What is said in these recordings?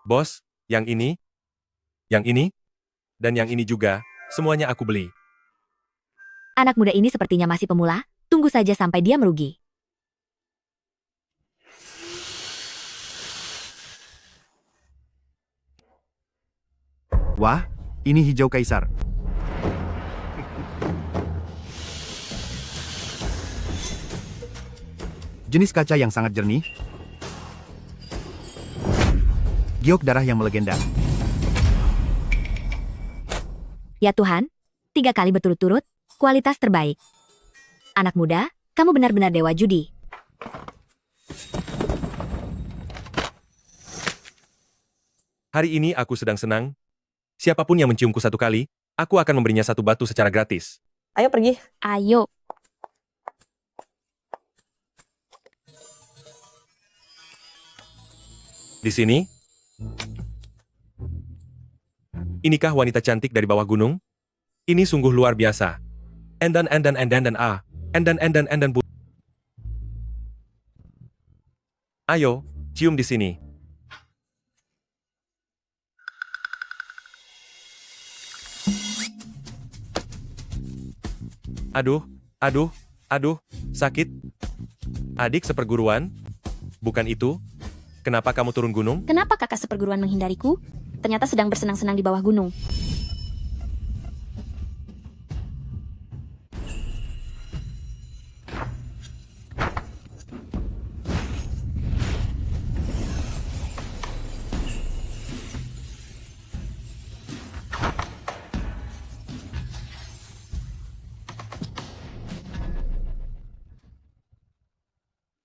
Bos, yang ini, dan yang ini juga, semuanya aku beli. Anak muda ini sepertinya masih pemula, tunggu saja sampai dia merugi. Wah, ini hijau kaisar. Jenis kaca yang sangat jernih. Giok darah yang melegenda. Ya Tuhan, 3 kali berturut-turut, kualitas terbaik. Anak muda, kamu benar-benar dewa judi. Hari ini aku sedang senang. Siapapun yang menciumku 1 kali, aku akan memberinya 1 batu secara gratis. Ayo pergi. Ayo, Di sini, inikah wanita cantik dari bawah gunung? Ini sungguh luar biasa. Endan ah. Endan bu. Ayo, cium di sini. Aduh, aduh, aduh, sakit. Adik seperguruan? Bukan itu? Kenapa kamu turun gunung? Kenapa kakak seperguruan menghindariku? Ternyata sedang bersenang-senang di bawah gunung.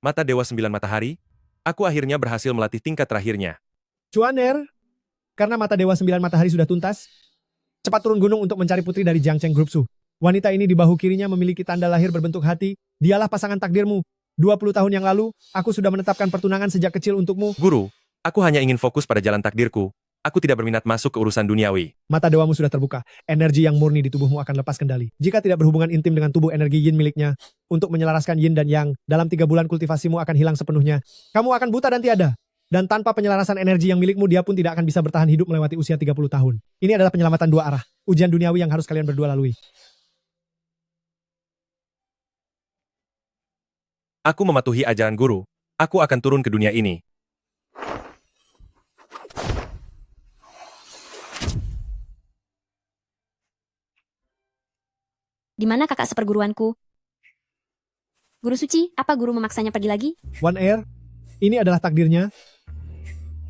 Mata Dewa 9 Matahari? Aku akhirnya berhasil melatih tingkat terakhirnya. Cuaner, karena mata Dewa 9 Matahari sudah tuntas, cepat turun gunung untuk mencari putri dari Jiangcheng Group Su. Wanita ini di bahu kirinya memiliki tanda lahir berbentuk hati, dialah pasangan takdirmu. 20 tahun yang lalu, aku sudah menetapkan pertunangan sejak kecil untukmu. Guru, aku hanya ingin fokus pada jalan takdirku. Aku tidak berminat masuk ke urusan duniawi. Mata dewamu sudah terbuka, energi yang murni di tubuhmu akan lepas kendali. Jika tidak berhubungan intim dengan tubuh energi yin miliknya, untuk menyelaraskan yin dan yang, dalam 3 bulan kultivasimu akan hilang sepenuhnya. Kamu akan buta dan tiada. Dan tanpa penyelarasan energi yang milikmu, dia pun tidak akan bisa bertahan hidup melewati usia 30 tahun. Ini adalah penyelamatan 2 arah, ujian duniawi yang harus kalian berdua lalui. Aku mematuhi ajaran guru. Aku akan turun ke dunia ini. Di mana kakak seperguruanku? Guru suci, apa guru memaksanya pergi lagi? One Air, ini adalah takdirnya.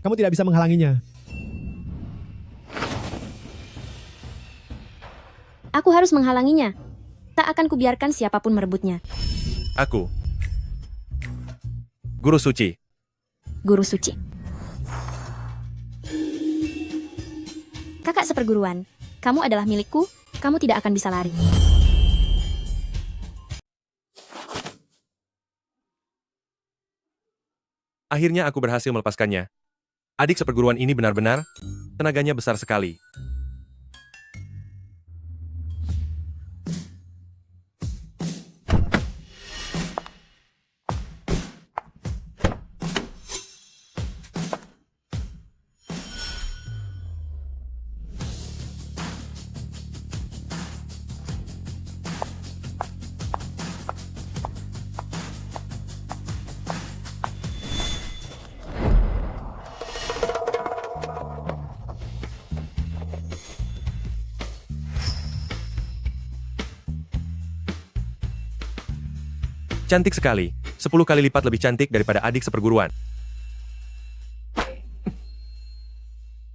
Kamu tidak bisa menghalanginya. Aku harus menghalanginya. Tak akan kubiarkan siapapun merebutnya. Aku. Guru suci. Guru suci. Kakak seperguruan, kamu adalah milikku, kamu tidak akan bisa lari. Akhirnya aku berhasil melepaskannya. Adik seperguruan ini benar-benar, tenaganya besar sekali. Cantik sekali. 10 kali lipat lebih cantik daripada adik seperguruan.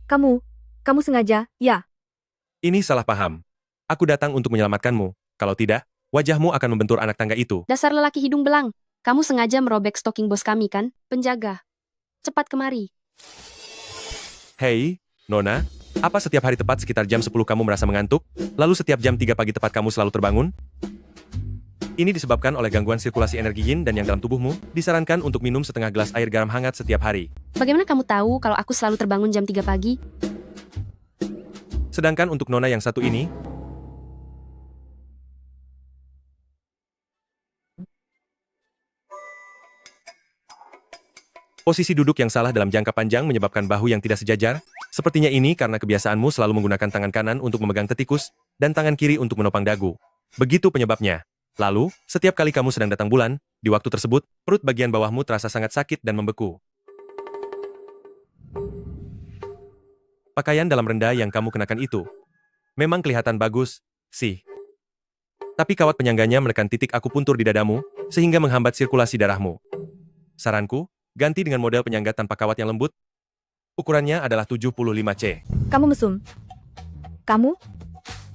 kamu sengaja, ya? Ini salah paham. Aku datang untuk menyelamatkanmu. Kalau tidak, wajahmu akan membentur anak tangga itu. Dasar lelaki hidung belang. Kamu sengaja merobek stocking bos kami kan? Penjaga. Cepat kemari. Hei, Nona. Apa setiap hari tepat sekitar jam 10 kamu merasa mengantuk? Lalu setiap jam 3 pagi tepat kamu selalu terbangun? Ini disebabkan oleh gangguan sirkulasi energi yin dan yang dalam tubuhmu. Disarankan untuk minum setengah gelas air garam hangat setiap hari. Bagaimana kamu tahu kalau aku selalu terbangun jam 3 pagi? Sedangkan untuk Nona yang satu ini, Posisi duduk yang salah dalam jangka panjang menyebabkan bahu yang tidak sejajar. Sepertinya ini karena kebiasaanmu selalu menggunakan tangan kanan untuk memegang tetikus, dan tangan kiri untuk menopang dagu. Begitu penyebabnya. Lalu, setiap kali kamu sedang datang bulan, di waktu tersebut, perut bagian bawahmu terasa sangat sakit dan membeku. Pakaian dalam rendah yang kamu kenakan itu memang kelihatan bagus, sih. Tapi kawat penyangganya menekan titik akupuntur di dadamu, sehingga menghambat sirkulasi darahmu. Saranku, ganti dengan model penyangga tanpa kawat yang lembut. Ukurannya adalah 75C. Kamu mesum. Kamu?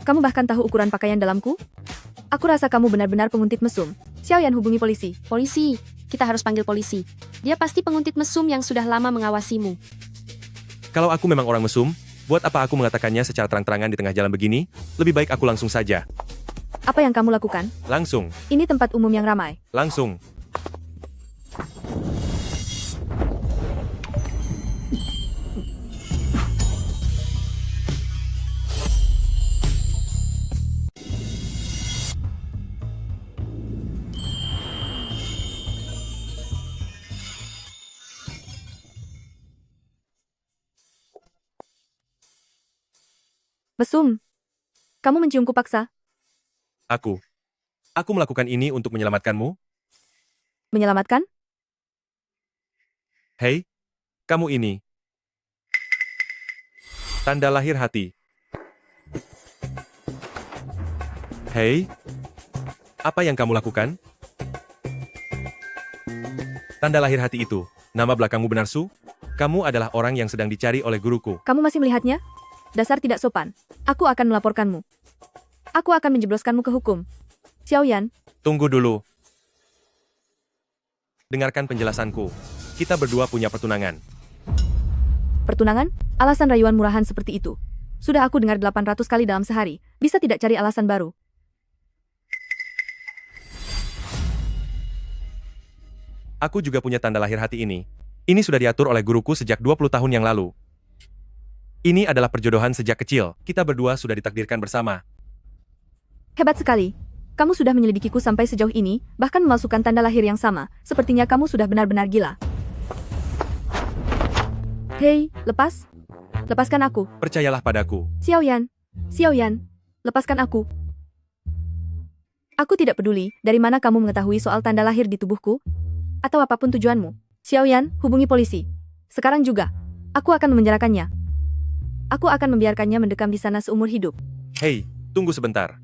Kamu bahkan tahu ukuran pakaian dalamku? Aku rasa kamu benar-benar penguntit mesum. Xiaoyan hubungi polisi. Polisi, kita harus panggil polisi. Dia pasti penguntit mesum yang sudah lama mengawasimu. Kalau aku memang orang mesum, buat apa aku mengatakannya secara terang-terangan di tengah jalan begini? Lebih baik aku langsung saja. Apa yang kamu lakukan? Langsung. Ini tempat umum yang ramai. Langsung. Mesum. Kamu menciumku paksa. Aku melakukan ini untuk menyelamatkanmu. Menyelamatkan? Hei, kamu ini. Tanda lahir hati. Hei, apa yang kamu lakukan? Tanda lahir hati itu, nama belakangmu benar Su? Kamu adalah orang yang sedang dicari oleh guruku. Kamu masih melihatnya? Dasar tidak sopan. Aku akan melaporkanmu. Aku akan menjebloskanmu ke hukum. Xiaoyan, Tunggu dulu. Dengarkan penjelasanku. Kita berdua punya pertunangan. pertunangan? Alasan rayuan murahan seperti itu. Sudah aku dengar 800 kali dalam sehari. Bisa tidak cari alasan baru? Aku juga punya tanda lahir hati ini. Ini sudah diatur oleh guruku sejak 20 tahun yang lalu. Ini adalah perjodohan sejak kecil. Kita berdua sudah ditakdirkan bersama. Hebat sekali. Kamu sudah menyelidikiku sampai sejauh ini, bahkan memasukkan tanda lahir yang sama. Sepertinya kamu sudah benar-benar gila. Hei, lepas. Lepaskan aku. Percayalah padaku. Xiaoyan. Xiaoyan. Lepaskan aku. Aku tidak peduli dari mana kamu mengetahui soal tanda lahir di tubuhku, atau apapun tujuanmu. Xiaoyan, hubungi polisi. Sekarang juga. Aku akan memenjarakannya. Aku akan membiarkannya mendekam di sana seumur hidup. Hei, tunggu sebentar.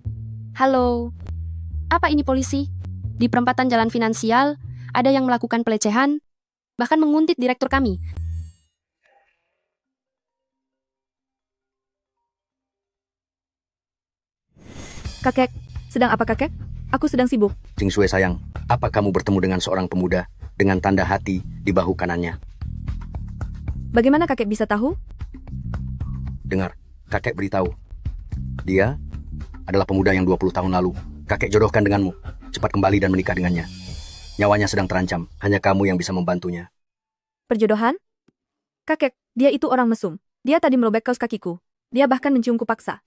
Halo. Apa ini polisi? Di perempatan jalan finansial, ada yang melakukan pelecehan, bahkan menguntit direktur kami. Kakek, sedang apa kakek? Aku sedang sibuk. Jing Sui sayang, apa kamu bertemu dengan seorang pemuda dengan tanda hati di bahu kanannya? Bagaimana kakek bisa tahu? Dengar, kakek beritahu. Dia adalah pemuda yang 20 tahun lalu. Kakek jodohkan denganmu. Cepat kembali dan menikah dengannya. Nyawanya sedang terancam. Hanya kamu yang bisa membantunya. Perjodohan? Kakek, dia itu orang mesum. Dia tadi merobek kaos kakiku. Dia bahkan menciumku paksa.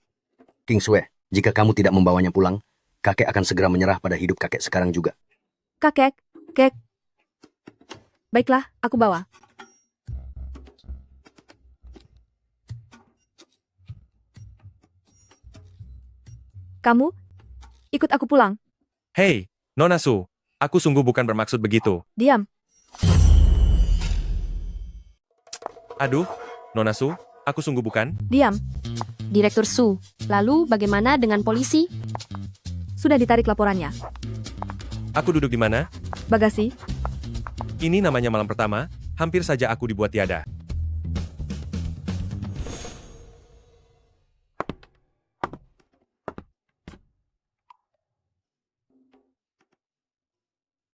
King Sui, jika kamu tidak membawanya pulang, kakek akan segera menyerah pada hidup kakek sekarang juga. Kakek, kek. Baiklah, aku bawa. Kamu? Ikut aku pulang. Hei, Nona Su. Aku sungguh bukan bermaksud begitu. Diam. Aduh, Nona Su, aku sungguh bukan. Diam. Direktur Su, lalu bagaimana dengan polisi? Sudah ditarik laporannya. Aku duduk di mana? Bagasi. Ini namanya malam pertama, hampir saja aku dibuat tiada.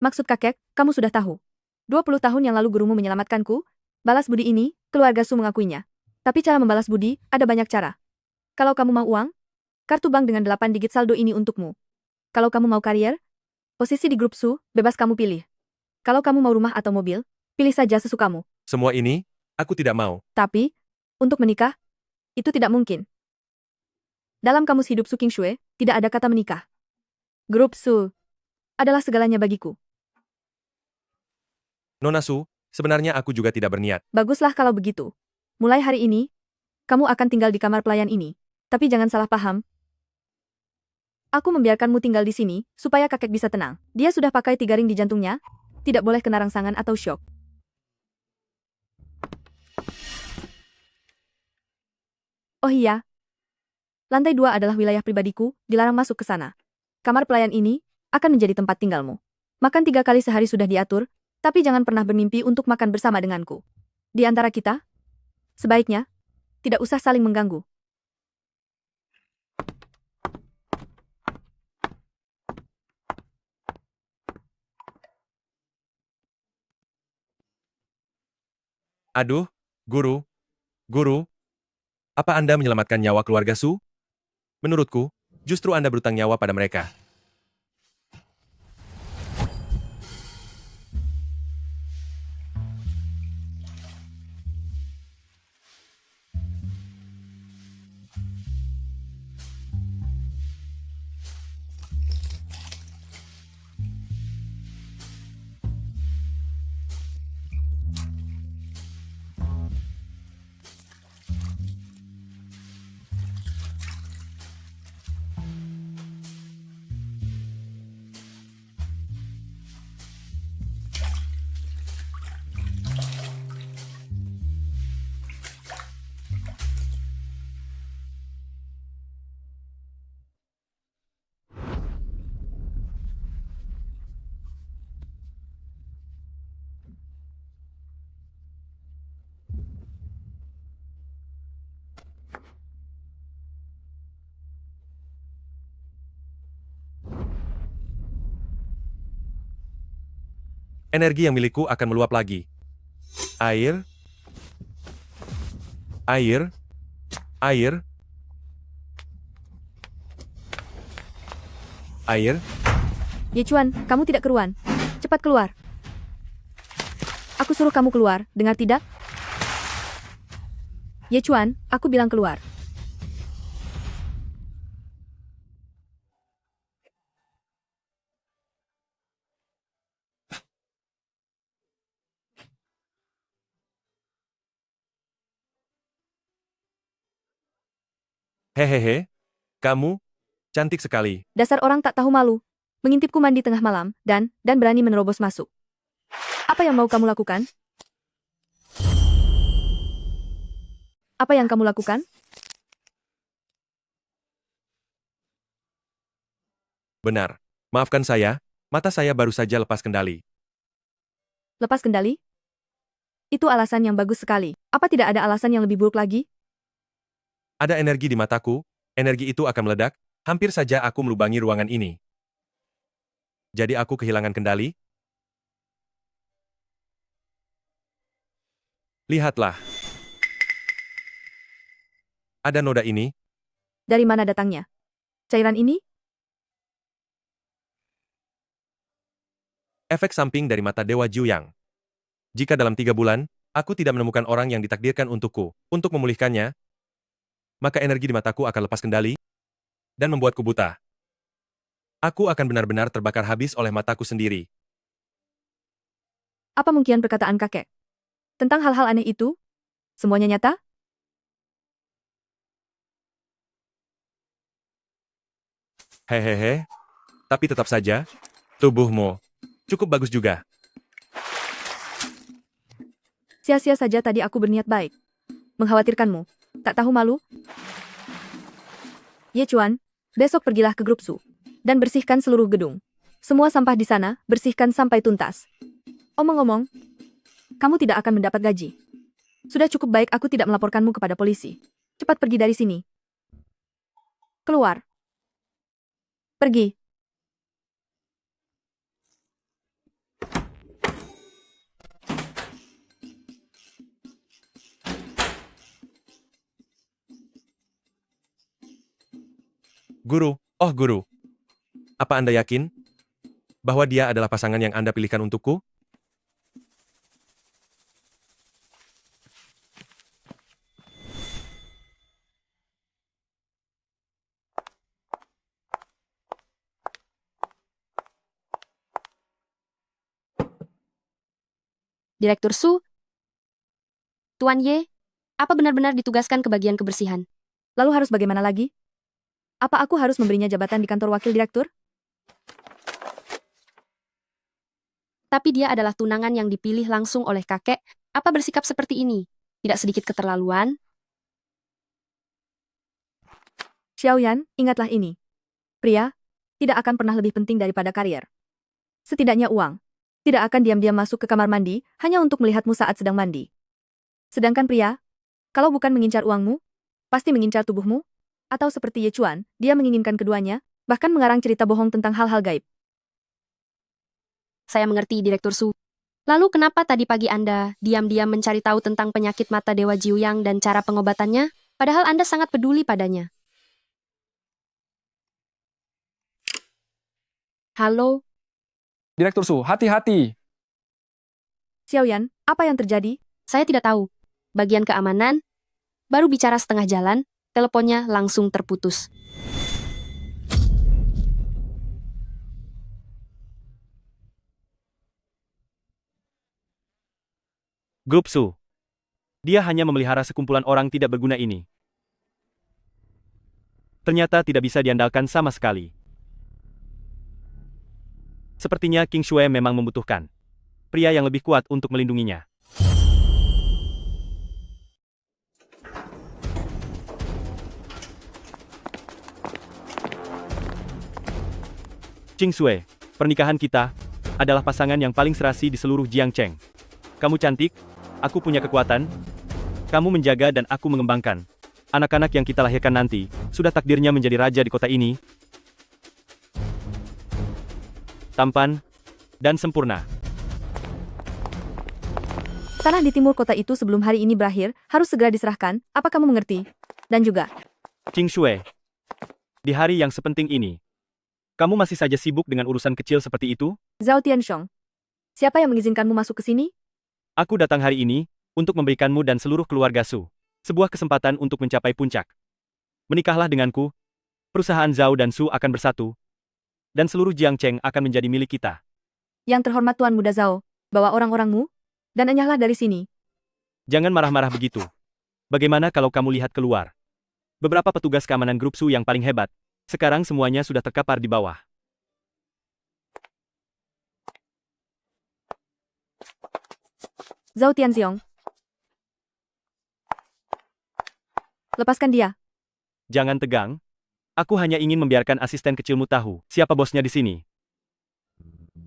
Maksud kakek, kamu sudah tahu. 20 tahun yang lalu gurumu menyelamatkanku. Balas budi ini, keluarga Su mengakuinya. Tapi cara membalas budi, ada banyak cara. Kalau kamu mau uang, kartu bank dengan 8 digit saldo ini untukmu. Kalau kamu mau karier, posisi di grup Su, bebas kamu pilih. Kalau kamu mau rumah atau mobil, pilih saja sesukamu. Semua ini, aku tidak mau. Tapi, untuk menikah, itu tidak mungkin. Dalam kamus hidup Su Qingshui, tidak ada kata menikah. Grup Su adalah segalanya bagiku. Nona Su, Sebenarnya aku juga tidak berniat. Baguslah kalau begitu. Mulai hari ini, kamu akan tinggal di kamar pelayan ini. Tapi jangan salah paham. Aku membiarkanmu tinggal di sini, supaya kakek bisa tenang. Dia sudah pakai 3 ring di jantungnya, tidak boleh kena rangsangan atau syok. Oh iya, lantai 2 adalah wilayah pribadiku, dilarang masuk ke sana. Kamar pelayan ini akan menjadi tempat tinggalmu. Makan 3 kali sehari sudah diatur, tapi jangan pernah bermimpi untuk makan bersama denganku. Di antara kita, sebaiknya tidak usah saling mengganggu. Aduh, guru, guru, apa Anda menyelamatkan nyawa keluarga Su? Menurutku, justru Anda berutang nyawa pada mereka. Energi yang milikku akan meluap lagi. Air, air, air, air. Ye Chuan, kamu tidak keruan. Cepat keluar. Aku suruh kamu keluar, dengar tidak? Ye Chuan, aku bilang keluar. Hehehe, kamu cantik sekali. Dasar orang tak tahu malu. Mengintipku mandi tengah malam, dan berani menerobos masuk. Apa yang mau kamu lakukan? Apa yang kamu lakukan? Benar. Maafkan saya, mata saya baru saja lepas kendali. Lepas kendali? Itu alasan yang bagus sekali. Apa tidak ada alasan yang lebih buruk lagi? Ada energi di mataku, energi itu akan meledak, hampir saja aku melubangi ruangan ini. Jadi aku kehilangan kendali? Lihatlah. Ada noda ini, Dari mana datangnya? Cairan ini? efek samping dari mata Dewa Juyang. Jika dalam 3 bulan, aku tidak menemukan orang yang ditakdirkan untukku, untuk memulihkannya, maka energi di mataku akan lepas kendali, dan membuatku buta. Aku akan benar-benar terbakar habis oleh mataku sendiri. Apa mungkin perkataan kakek? Tentang hal-hal aneh itu? Semuanya nyata? Hehehe. Tapi tetap saja, tubuhmu cukup bagus juga. Sia-sia saja tadi aku berniat baik. Mengkhawatirkanmu. Tak tahu malu? Ye Chuan, besok pergilah ke grup Su. Dan bersihkan seluruh gedung. Semua sampah di sana, bersihkan sampai tuntas. Omong-omong, kamu tidak akan mendapat gaji. Sudah cukup baik aku tidak melaporkanmu kepada polisi. Cepat pergi dari sini. Keluar. Pergi. Guru, oh guru. Apa Anda yakin bahwa dia adalah pasangan yang Anda pilihkan untukku? Direktur Su, Tuan Ye, apa benar-benar ditugaskan ke bagian kebersihan? Lalu harus bagaimana lagi? Apa aku harus memberinya jabatan di kantor wakil direktur? Tapi dia adalah tunangan yang dipilih langsung oleh kakek. Apa bersikap seperti ini? Tidak sedikit keterlaluan? Xiaoyan, ingatlah ini. Pria, tidak akan pernah lebih penting daripada karier. Setidaknya uang. Tidak akan diam-diam masuk ke kamar mandi, hanya untuk melihatmu saat sedang mandi. Sedangkan pria, kalau bukan mengincar uangmu, pasti mengincar tubuhmu, atau seperti Ye Chuan, dia menginginkan keduanya, bahkan mengarang cerita bohong tentang hal-hal gaib. Saya mengerti, Direktur Su. Lalu kenapa tadi pagi Anda diam-diam mencari tahu tentang penyakit mata Dewa Jiuyang dan cara pengobatannya, padahal Anda sangat peduli padanya? Halo, Direktur Su, hati-hati. Xiaoyan, apa yang terjadi? saya tidak tahu. Bagian keamanan, baru bicara setengah jalan, teleponnya langsung terputus. Grup Su. Dia hanya memelihara sekumpulan orang tidak berguna ini. Ternyata tidak bisa diandalkan sama sekali. Sepertinya King Shui memang membutuhkan pria yang lebih kuat untuk melindunginya. Qing Shui, pernikahan kita adalah pasangan yang paling serasi di seluruh Jiangcheng. Kamu cantik, aku punya kekuatan, kamu menjaga dan aku mengembangkan. Anak-anak yang kita lahirkan nanti, sudah takdirnya menjadi raja di kota ini. Tampan, dan sempurna. Tanah di timur kota itu sebelum hari ini berakhir, harus segera diserahkan, apa kamu mengerti? Dan juga, Qing Shui, di hari yang sepenting ini, kamu masih saja sibuk dengan urusan kecil seperti itu? Zhao Tianshong, siapa yang mengizinkanmu masuk ke sini? Aku datang hari ini, untuk memberikanmu dan seluruh keluarga Su sebuah kesempatan untuk mencapai puncak. Menikahlah denganku, perusahaan Zhao dan Su akan bersatu, dan seluruh Jiangcheng akan menjadi milik kita. Yang terhormat Tuan Muda Zhao, bawa orang-orangmu, dan enyahlah dari sini. Jangan marah-marah begitu. Bagaimana kalau kamu lihat keluar? Beberapa petugas keamanan grup Su yang paling hebat, sekarang semuanya sudah terkapar di bawah. Zhao Tianxiong. Lepaskan dia. Jangan tegang. Aku hanya ingin membiarkan asisten kecilmu tahu siapa bosnya di sini.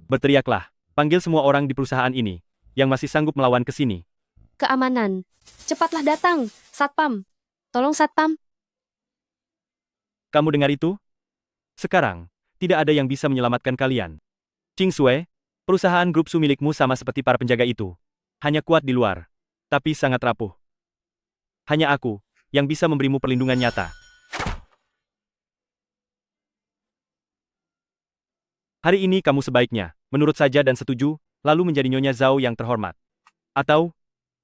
Berteriaklah, panggil semua orang di perusahaan ini yang masih sanggup melawan ke sini. Keamanan, cepatlah datang, Satpam. Tolong Satpam. Kamu dengar itu? Sekarang, tidak ada yang bisa menyelamatkan kalian. Qing Shui, perusahaan grup Su milikmu sama seperti para penjaga itu. Hanya kuat di luar, tapi sangat rapuh. Hanya aku yang bisa memberimu perlindungan nyata. Hari ini kamu sebaiknya menurut saja dan setuju, lalu menjadi Nyonya Zhao yang terhormat. Atau,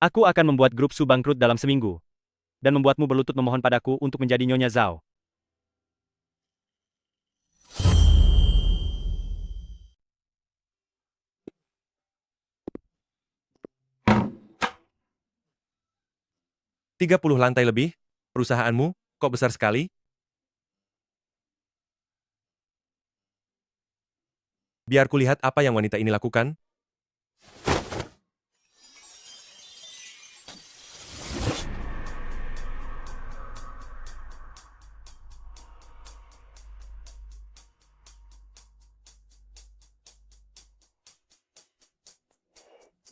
aku akan membuat grup Su bangkrut dalam seminggu, dan membuatmu berlutut memohon padaku untuk menjadi Nyonya Zhao. $30 lantai lebih? Perusahaanmu, kok besar sekali? Biar kulihat apa yang wanita ini lakukan.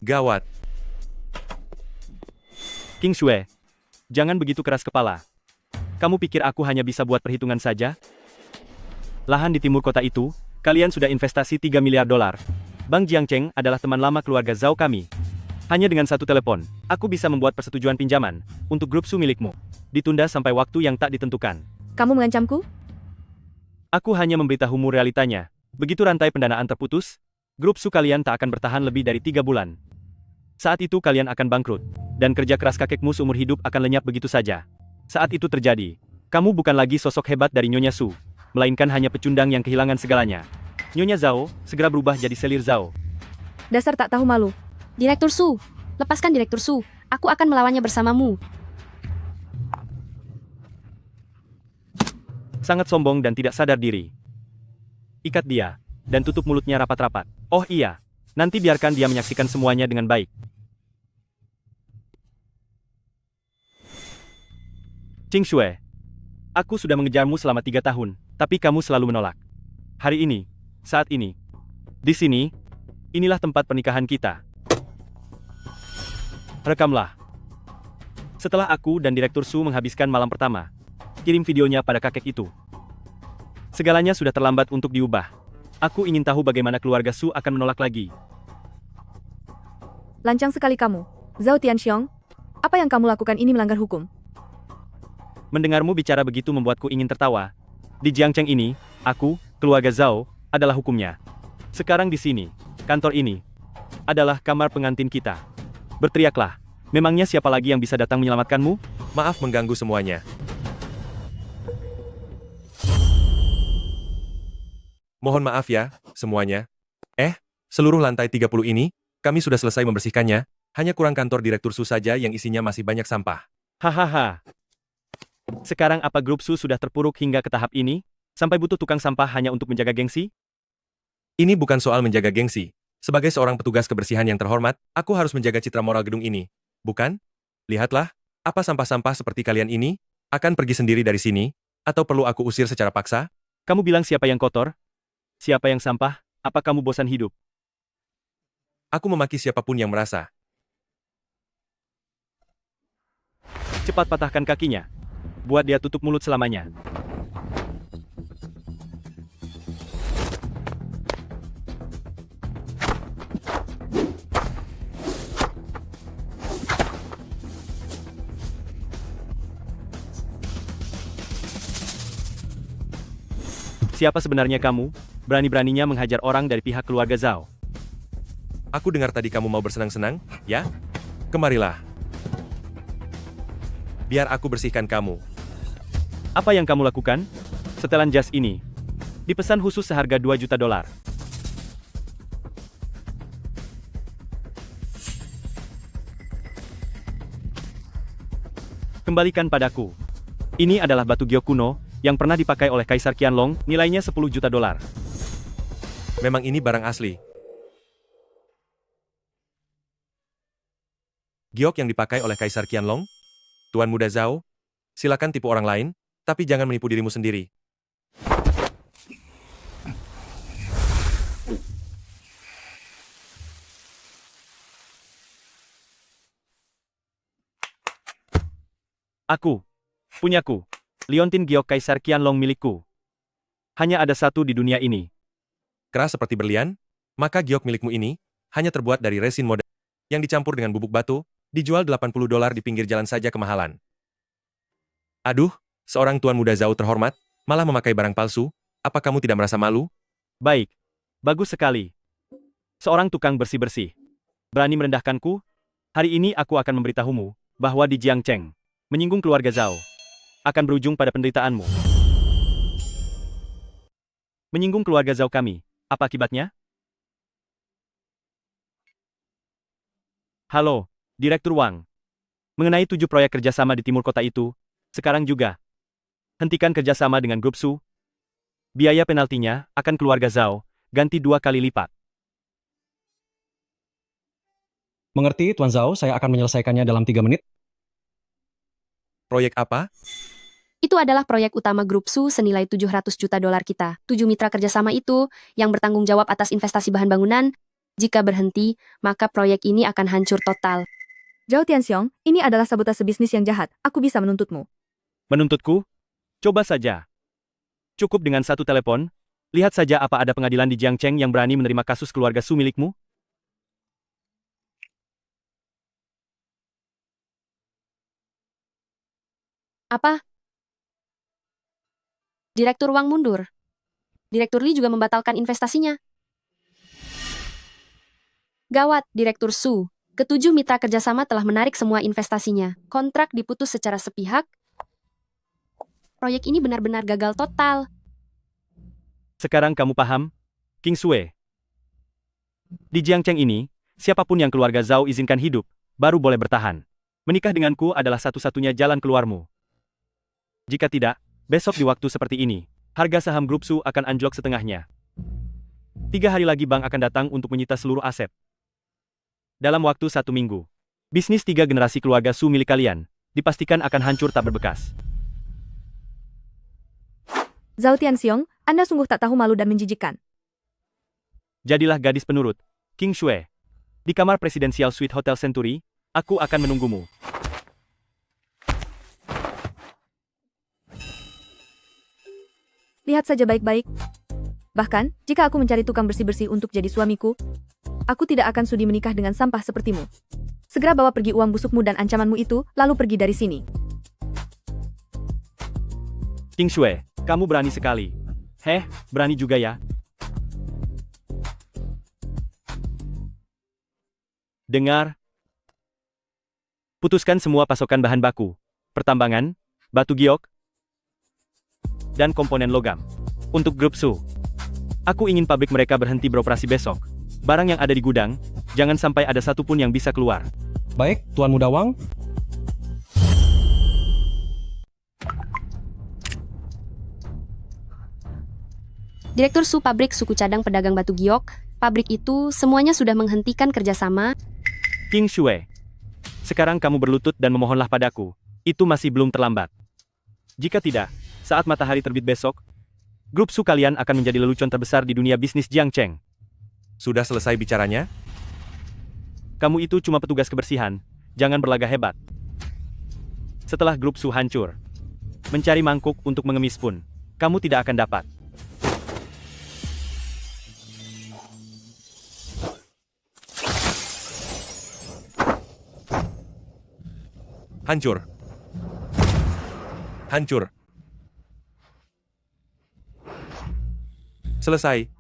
Gawat. King Shui, jangan begitu keras kepala. Kamu pikir aku hanya bisa buat perhitungan saja? Lahan di timur kota itu, kalian sudah investasi $3 miliar. Bang Jiangcheng adalah teman lama keluarga Zhao kami. Hanya dengan satu telepon, aku bisa membuat persetujuan pinjaman untuk grup Su milikmu. Ditunda sampai waktu yang tak ditentukan. Kamu mengancamku? Aku hanya memberitahumu realitanya. Begitu rantai pendanaan terputus, grup Su kalian tak akan bertahan lebih dari 3 bulan. Saat itu kalian akan bangkrut, dan kerja keras kakekmu seumur hidup akan lenyap begitu saja. Saat itu terjadi, kamu bukan lagi sosok hebat dari Nyonya Su, melainkan hanya pecundang yang kehilangan segalanya. Nyonya Zhao segera berubah jadi selir Zhao. Dasar tak tahu malu. Direktur Su, lepaskan Direktur Su. Aku akan melawannya bersamamu. Sangat sombong dan tidak sadar diri. Ikat dia, dan tutup mulutnya rapat-rapat. Oh iya, nanti biarkan dia menyaksikan semuanya dengan baik. Qing Shui, aku sudah mengejarmu selama 3 tahun, tapi kamu selalu menolak. Hari ini, saat ini, di sini, inilah tempat pernikahan kita. Rekamlah. Setelah aku dan Direktur Su menghabiskan malam pertama, kirim videonya pada kakek itu. Segalanya sudah terlambat untuk diubah. Aku ingin tahu bagaimana keluarga Su akan menolak lagi. Lancang sekali kamu. Zhao Tianxiong, apa yang kamu lakukan ini melanggar hukum. Mendengarmu bicara begitu membuatku ingin tertawa. Di Jiangcheng ini, aku, keluarga Zhao, adalah hukumnya. Sekarang di sini, kantor ini, adalah kamar pengantin kita. Berteriaklah. Memangnya siapa lagi yang bisa datang menyelamatkanmu? Maaf mengganggu semuanya. Mohon maaf ya, semuanya. Seluruh lantai 30 ini, kami sudah selesai membersihkannya, hanya kurang kantor Direktur Su saja yang isinya masih banyak sampah. Hahaha. Sekarang apa grup Su sudah terpuruk hingga ke tahap ini? Sampai butuh tukang sampah hanya untuk menjaga gengsi? Ini bukan soal menjaga gengsi. Sebagai seorang petugas kebersihan yang terhormat, aku harus menjaga citra moral gedung ini. Bukan? Lihatlah, apa sampah-sampah seperti kalian ini, akan pergi sendiri dari sini, atau perlu aku usir secara paksa? Kamu bilang siapa yang kotor? Siapa yang sampah? Apa kamu bosan hidup? Aku memaki siapapun yang merasa. Cepat patahkan kakinya. Buat dia tutup mulut selamanya. Siapa sebenarnya kamu? Berani-beraninya menghajar orang dari pihak keluarga Zhao. Aku dengar tadi kamu mau bersenang-senang, ya? Kemarilah. Biar aku bersihkan kamu. Apa yang kamu lakukan? Setelan jas ini dipesan khusus seharga 2 juta dolar. Kembalikan padaku. Ini adalah batu giok kuno yang pernah dipakai oleh Kaisar Qianlong, nilainya 10 juta dolar. Memang ini barang asli. Giok yang dipakai oleh Kaisar Qianlong? Tuan Muda Zhao, silakan tipu orang lain, tapi jangan menipu dirimu sendiri. Aku, punyaku, liontin giok Kaisar Qianlong milikku. Hanya ada satu di dunia ini. Keras seperti berlian, maka giok milikmu ini hanya terbuat dari resin modern yang dicampur dengan bubuk batu, dijual 80 dolar di pinggir jalan saja kemahalan. Aduh, seorang Tuan Muda Zhao terhormat, malah memakai barang palsu, apa kamu tidak merasa malu? Baik, bagus sekali. Seorang tukang bersih-bersih. Berani merendahkanku? Hari ini aku akan memberitahumu bahwa di Jiangcheng, menyinggung keluarga Zhao akan berujung pada penderitaanmu. Menyinggung keluarga Zhao kami, apa akibatnya? Halo, Direktur Wang. Mengenai 7 proyek kerjasama di timur kota itu, sekarang juga. Hentikan kerjasama dengan grup Su. Biaya penaltinya akan keluarga Zhao ganti 2 kali lipat. Mengerti, Tuan Zhao, saya akan menyelesaikannya dalam 3 menit. Proyek apa? Itu adalah proyek utama grup Su senilai 700 juta dolar kita. 7 mitra kerjasama itu yang bertanggung jawab atas investasi bahan bangunan. Jika berhenti, maka proyek ini akan hancur total. Zhao Tianxiong, ini adalah sabotase bisnis yang jahat. Aku bisa menuntutmu. Menuntutku? Coba saja. Cukup dengan satu telepon. Lihat saja apa ada pengadilan di Jiangcheng yang berani menerima kasus keluarga Su milikmu. Apa? Direktur Wang mundur. Direktur Li juga membatalkan investasinya. Gawat, Direktur Su. Ketujuh mitra kerjasama telah menarik semua investasinya. Kontrak diputus secara sepihak. Proyek ini benar-benar gagal total. Sekarang kamu paham? King Sui. Di Jiangcheng ini, Siapapun yang keluarga Zhao izinkan hidup, baru boleh bertahan. Menikah denganku adalah satu-satunya jalan keluarmu. Jika tidak, besok di waktu seperti ini, harga saham grup Su akan anjlok setengahnya. 3 hari lagi bank akan datang untuk menyita seluruh aset. Dalam waktu 1 minggu, bisnis 3 generasi keluarga Su milik kalian, dipastikan akan hancur tak berbekas. Zhao Tianxiong, Anda sungguh tak tahu malu dan menjijikkan. Jadilah gadis penurut, King Shui. Di kamar presidensial suite Hotel Century, aku akan menunggumu. Lihat saja baik-baik. Bahkan, jika aku mencari tukang bersih-bersih untuk jadi suamiku, aku tidak akan sudi menikah dengan sampah sepertimu. Segera bawa pergi uang busukmu dan ancamanmu itu, lalu pergi dari sini. King Shui, kamu berani sekali. Berani juga ya. Dengar. Putuskan semua pasokan bahan baku, pertambangan, batu giok, dan komponen logam. Untuk grup Su, aku ingin pabrik mereka berhenti beroperasi besok. Barang yang ada di gudang, jangan sampai ada satupun yang bisa keluar. Baik, Tuan Muda Wang. Direktur Su pabrik suku cadang pedagang batu giok, pabrik itu semuanya sudah menghentikan kerjasama. King Shui, sekarang kamu berlutut dan memohonlah padaku. Itu masih belum terlambat. Jika tidak, saat matahari terbit besok, grup Su kalian akan menjadi lelucon terbesar di dunia bisnis Jiangcheng. Sudah selesai bicaranya? Kamu itu cuma petugas kebersihan, jangan berlagak hebat. Setelah grup Su hancur, mencari mangkuk untuk mengemis pun, kamu tidak akan dapat. Hancur. Hancur. Selesai.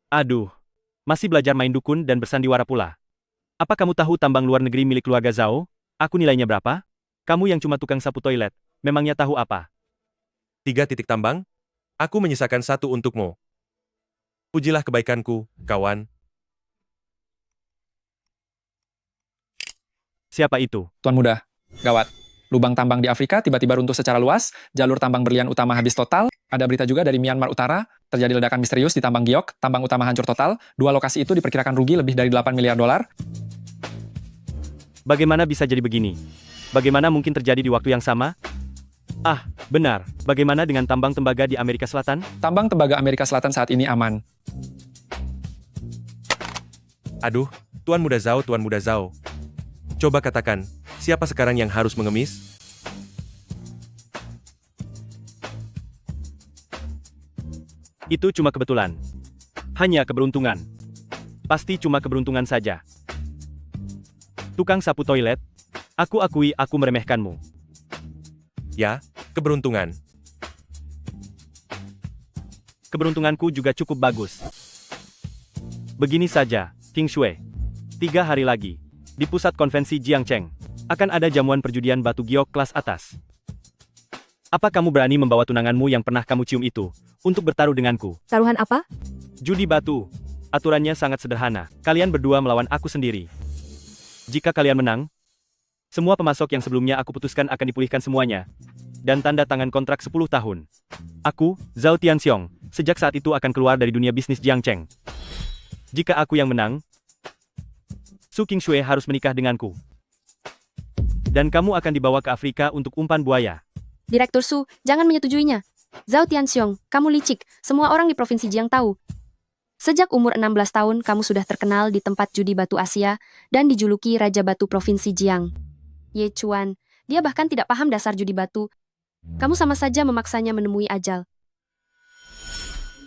Aduh, masih belajar main dukun dan bersandiwara pula. Apa kamu tahu tambang luar negeri milik keluarga Zhao? Aku nilainya berapa? Kamu yang cuma tukang sapu toilet, memangnya tahu apa? 3 titik tambang? Aku menyisakan 1 untukmu. Pujilah kebaikanku, kawan. Siapa itu? Tuan Muda, gawat. Lubang tambang di Afrika tiba-tiba runtuh secara luas, jalur tambang berlian utama habis total, ada berita juga dari Myanmar Utara, terjadi ledakan misterius di tambang giok, tambang utama hancur total, 2 lokasi itu diperkirakan rugi lebih dari 8 miliar dolar. Bagaimana bisa jadi begini? Bagaimana mungkin terjadi di waktu yang sama? Ah, benar. Bagaimana dengan tambang tembaga di Amerika Selatan? Tambang tembaga Amerika Selatan saat ini aman. Aduh, Tuan Muda Zhao, Tuan Muda Zhao. Coba katakan, siapa sekarang yang harus mengemis? Itu cuma kebetulan. Hanya keberuntungan. Pasti cuma keberuntungan saja. Tukang sapu toilet, aku akui aku meremehkanmu. Ya, keberuntungan. Keberuntunganku juga cukup bagus. Begini saja, King Shui. 3 hari lagi, di pusat konvensi Jiangcheng, akan ada jamuan perjudian batu giok kelas atas. Apa kamu berani membawa tunanganmu yang pernah kamu cium itu, untuk bertaruh denganku? Taruhan apa? Judi batu. Aturannya sangat sederhana. Kalian berdua melawan aku sendiri. Jika kalian menang, semua pemasok yang sebelumnya aku putuskan akan dipulihkan semuanya. Dan tanda tangan kontrak 10 tahun. Aku, Zhao Tianxiong, sejak saat itu akan keluar dari dunia bisnis Jiangcheng. Jika aku yang menang, Su King Shui harus menikah denganku. Dan kamu akan dibawa ke Afrika untuk umpan buaya. Direktur Su, jangan menyetujuinya. Zhao Tianxiong, kamu licik, semua orang di Provinsi Jiang tahu. Sejak umur 16 tahun, kamu sudah terkenal di tempat judi batu Asia, dan dijuluki Raja Batu Provinsi Jiang. Ye Chuan, dia bahkan tidak paham dasar judi batu. Kamu sama saja memaksanya menemui ajal.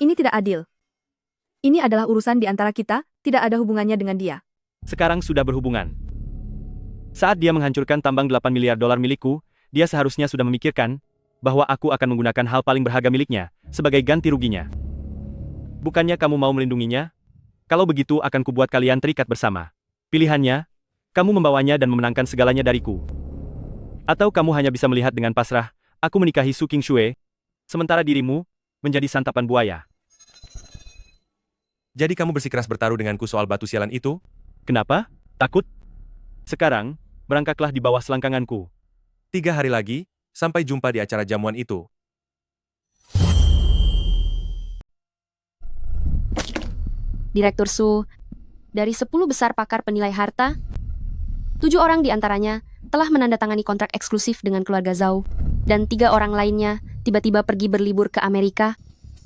Ini tidak adil. Ini adalah urusan di antara kita, tidak ada hubungannya dengan dia. Sekarang sudah berhubungan. Saat dia menghancurkan tambang 8 miliar dolar milikku, dia seharusnya sudah memikirkan bahwa aku akan menggunakan hal paling berharga miliknya sebagai ganti ruginya. Bukannya kamu mau melindunginya? Kalau begitu akan kubuat kalian terikat bersama. Pilihannya, kamu membawanya dan memenangkan segalanya dariku. Atau kamu hanya bisa melihat dengan pasrah, aku menikahi Su King Shui, sementara dirimu menjadi santapan buaya. Jadi kamu bersikeras bertaruh denganku soal batu sialan itu? Kenapa? Takut? Sekarang, berangkatlah di bawah selangkanganku. 3 hari lagi, sampai jumpa di acara jamuan itu. Direktur Su, dari 10 besar pakar penilai harta, 7 orang di antaranya telah menandatangani kontrak eksklusif dengan keluarga Zhao, dan 3 orang lainnya tiba-tiba pergi berlibur ke Amerika.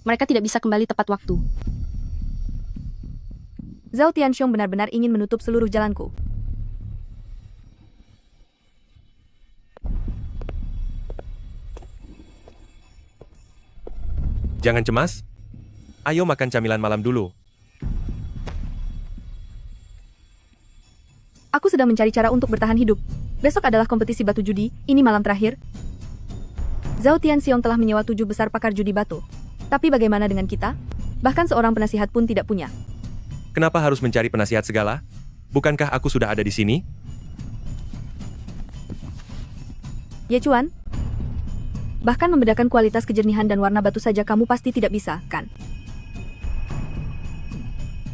Mereka tidak bisa kembali tepat waktu. Zhao Tianxiong benar-benar ingin menutup seluruh jalanku. Jangan cemas. Ayo makan camilan malam dulu. Aku sedang mencari cara untuk bertahan hidup. Besok adalah kompetisi batu judi, ini malam terakhir. Zhao Tianxiong telah menyewa 7 besar pakar judi batu. Tapi bagaimana dengan kita? Bahkan seorang penasihat pun tidak punya. Kenapa harus mencari penasihat segala? Bukankah aku sudah ada di sini? Ye Chuan? Bahkan membedakan kualitas kejernihan dan warna batu saja kamu pasti tidak bisa, kan?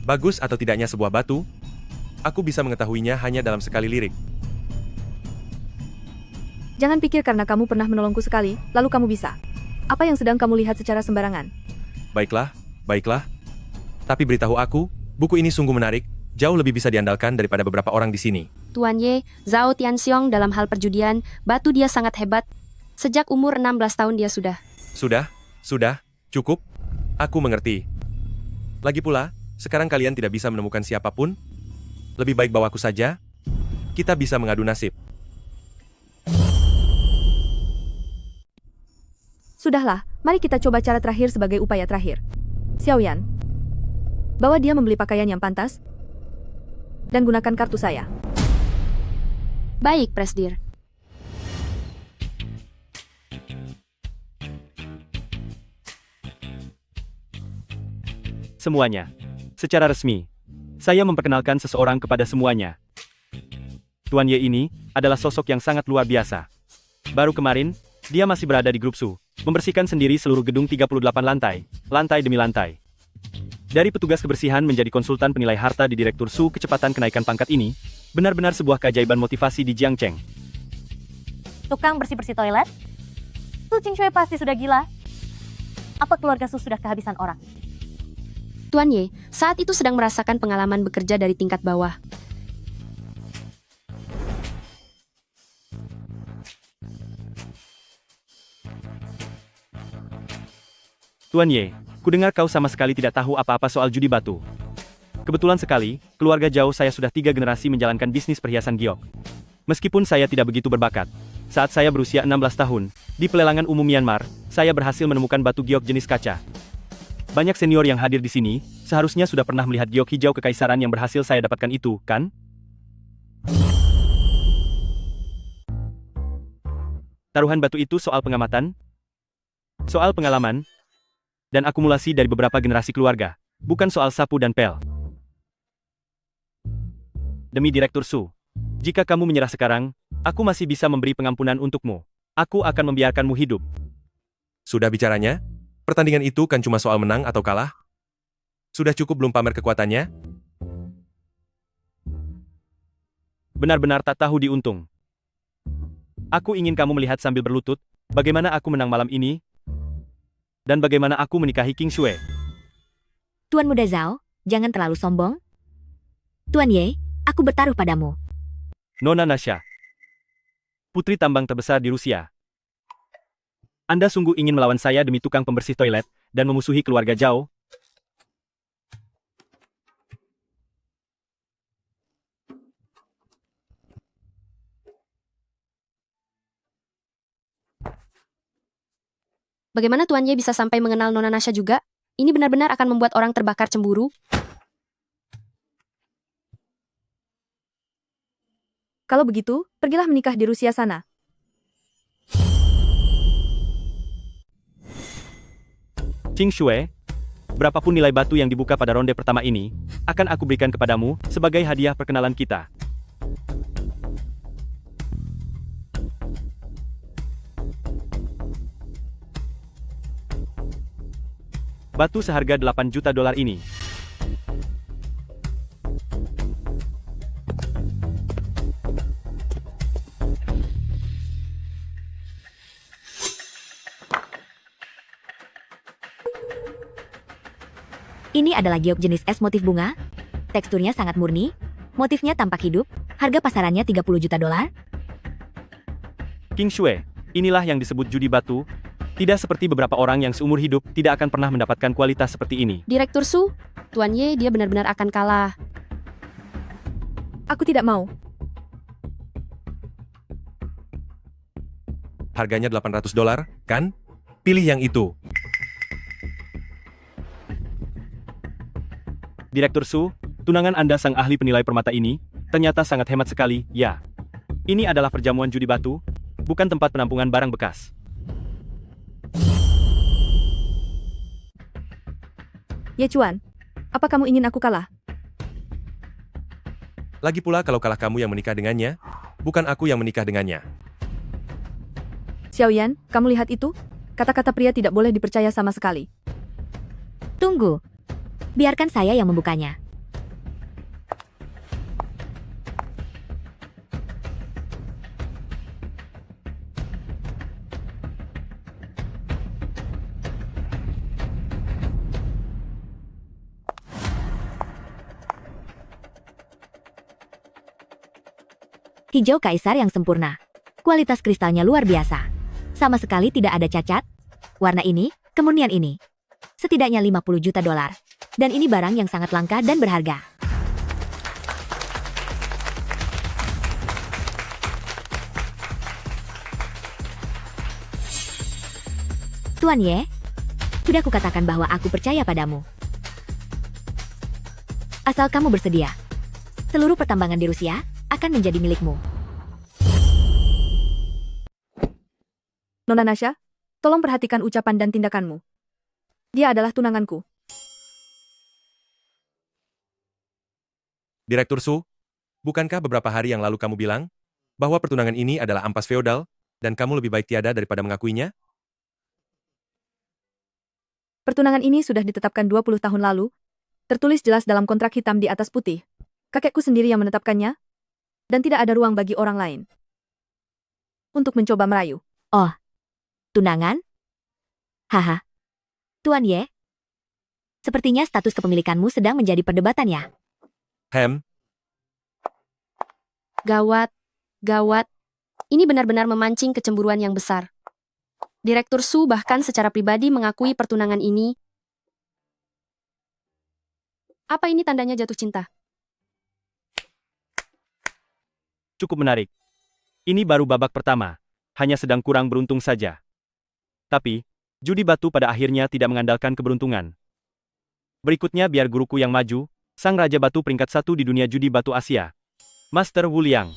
Bagus atau tidaknya sebuah batu? Aku bisa mengetahuinya hanya dalam sekali lirik. Jangan pikir karena kamu pernah menolongku sekali, lalu kamu bisa. Apa yang sedang kamu lihat secara sembarangan? Baiklah, baiklah. Tapi beritahu aku, buku ini sungguh menarik, jauh lebih bisa diandalkan daripada beberapa orang di sini. Tuan Ye, Zhao Tianxiong dalam hal perjudian, batu dia sangat hebat. Sejak umur 16 tahun dia sudah. Sudah, cukup. Aku mengerti. Lagi pula, sekarang kalian tidak bisa menemukan siapapun. Lebih baik bawaku saja. Kita bisa mengadu nasib. Sudahlah, mari kita coba cara terakhir sebagai upaya terakhir. Xiaoyan, bawa dia membeli pakaian yang pantas, dan gunakan kartu saya. Baik, Presdir. Semuanya. Secara resmi, saya memperkenalkan seseorang kepada semuanya. Tuan Ye ini adalah sosok yang sangat luar biasa. Baru kemarin, dia masih berada di grup Su, membersihkan sendiri seluruh gedung 38 lantai, lantai demi lantai. Dari petugas kebersihan menjadi konsultan penilai harta di Direktur Su, kecepatan kenaikan pangkat ini benar-benar sebuah keajaiban motivasi di Jiangcheng. Tukang bersih-bersih toilet? Su Qingxue pasti sudah gila. Apa keluarga Su sudah kehabisan orang? Tuan Ye, saat itu sedang merasakan pengalaman bekerja dari tingkat bawah. Tuan Ye, kudengar kau sama sekali tidak tahu apa-apa soal judi batu. Kebetulan sekali, keluarga Zhao saya sudah 3 generasi menjalankan bisnis perhiasan giok. Meskipun saya tidak begitu berbakat, saat saya berusia 16 tahun, di pelelangan umum Myanmar, saya berhasil menemukan batu giok jenis kaca. Banyak senior yang hadir di sini, seharusnya sudah pernah melihat giok hijau kekaisaran yang berhasil saya dapatkan itu, kan? Taruhan batu itu soal pengamatan, soal pengalaman, dan akumulasi dari beberapa generasi keluarga, bukan soal sapu dan pel. Demi Direktur Su, jika kamu menyerah sekarang, aku masih bisa memberi pengampunan untukmu. Aku akan membiarkanmu hidup. Sudah bicaranya? Pertandingan itu kan cuma soal menang atau kalah? Sudah cukup belum pamer kekuatannya? Benar-benar tak tahu diuntung. Aku ingin kamu melihat sambil berlutut, bagaimana aku menang malam ini, dan bagaimana aku menikahi King Shui. Tuan Muda Zhao, jangan terlalu sombong. Tuan Ye, aku bertaruh padamu. Nona Nasha, putri tambang terbesar di Rusia. Anda sungguh ingin melawan saya demi tukang pembersih toilet, dan memusuhi keluarga Zhao? Bagaimana Tuan Ye bisa sampai mengenal Nona Nasha juga? Ini benar-benar akan membuat orang terbakar cemburu. Kalau begitu, pergilah menikah di Rusia sana. King Shui, berapapun nilai batu yang dibuka pada ronde pertama ini, akan aku berikan kepadamu sebagai hadiah perkenalan kita. Batu seharga $8 juta ini. Ini adalah giok jenis es motif bunga. Teksturnya sangat murni, motifnya tampak hidup, harga pasarannya 30 juta dolar. King Shui, inilah yang disebut judi batu. Tidak seperti beberapa orang yang seumur hidup tidak akan pernah mendapatkan kualitas seperti ini. Direktur Su, Tuan Ye dia benar-benar akan kalah. Aku tidak mau. Harganya 800 dolar, kan? Pilih yang itu. Direktur Su, tunangan Anda sang ahli penilai permata ini, ternyata sangat hemat sekali, ya. Ini adalah perjamuan judi batu, bukan tempat penampungan barang bekas. Ye Chuan, apa kamu ingin aku kalah? Lagi pula kalau kalah kamu yang menikah dengannya, bukan aku yang menikah dengannya. Xiaoyan, kamu lihat itu? Kata-kata pria tidak boleh dipercaya sama sekali. Tunggu. Biarkan saya yang membukanya. Hijau kaisar yang sempurna. Kualitas kristalnya luar biasa. Sama sekali tidak ada cacat. Warna ini, kemurnian ini. Setidaknya 50 juta dolar. Dan ini barang yang sangat langka dan berharga. Tuan Ye, sudah kukatakan bahwa aku percaya padamu. Asal kamu bersedia. Seluruh pertambangan di Rusia akan menjadi milikmu. Nona Nasha, tolong perhatikan ucapan dan tindakanmu. Dia adalah tunanganku. Direktur Su, bukankah beberapa hari yang lalu kamu bilang bahwa pertunangan ini adalah ampas feodal dan kamu lebih baik tiada daripada mengakuinya? Pertunangan ini sudah ditetapkan 20 tahun lalu, tertulis jelas dalam kontrak hitam di atas putih. Kakekku sendiri yang menetapkannya, dan tidak ada ruang bagi orang lain untuk mencoba merayu. Oh, tunangan? Haha. Tuan Ye, sepertinya status kepemilikanmu sedang menjadi perdebatan ya? Gawat, gawat. Ini benar-benar memancing kecemburuan yang besar. Direktur Su bahkan secara pribadi mengakui pertunangan ini. Apa ini tandanya jatuh cinta? Cukup menarik. Ini baru babak pertama, hanya sedang kurang beruntung saja. Tapi, judi batu pada akhirnya tidak mengandalkan keberuntungan. Berikutnya biar guruku yang maju, sang Raja Batu peringkat 1 di dunia judi batu Asia, Master Wu Liang.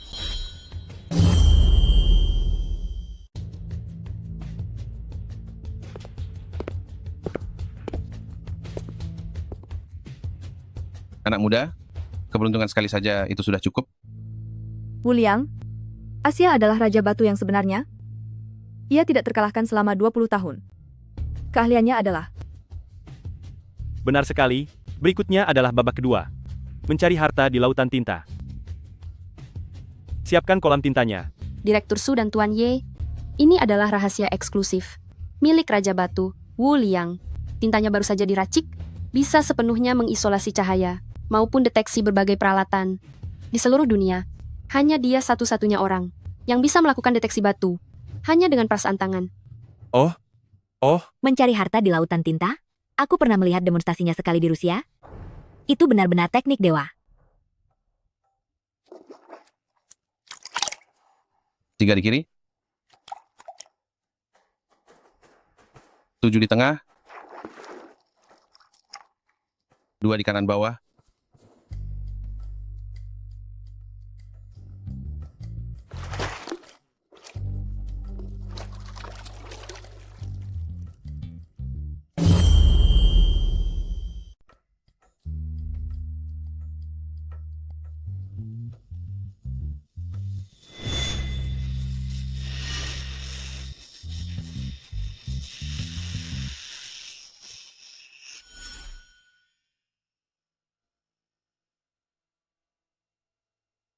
Anak muda, keberuntungan sekali saja itu sudah cukup. Wu Liang, Asia adalah Raja Batu yang sebenarnya. Ia tidak terkalahkan selama 20 tahun. Keahliannya adalah... Benar sekali, berikutnya adalah babak kedua. Mencari harta di lautan tinta. Siapkan kolam tintanya. Direktur Su dan Tuan Ye, ini adalah rahasia eksklusif. Milik Raja Batu, Wu Liang. Tintanya baru saja diracik, bisa sepenuhnya mengisolasi cahaya, maupun deteksi berbagai peralatan. Di seluruh dunia, hanya dia satu-satunya orang yang bisa melakukan deteksi batu, hanya dengan perasaan tangan. Oh. Mencari harta di lautan tinta? Aku pernah melihat demonstrasinya sekali di Rusia. Itu benar-benar teknik dewa. 3 di kiri. 7 di tengah. 2 di kanan bawah.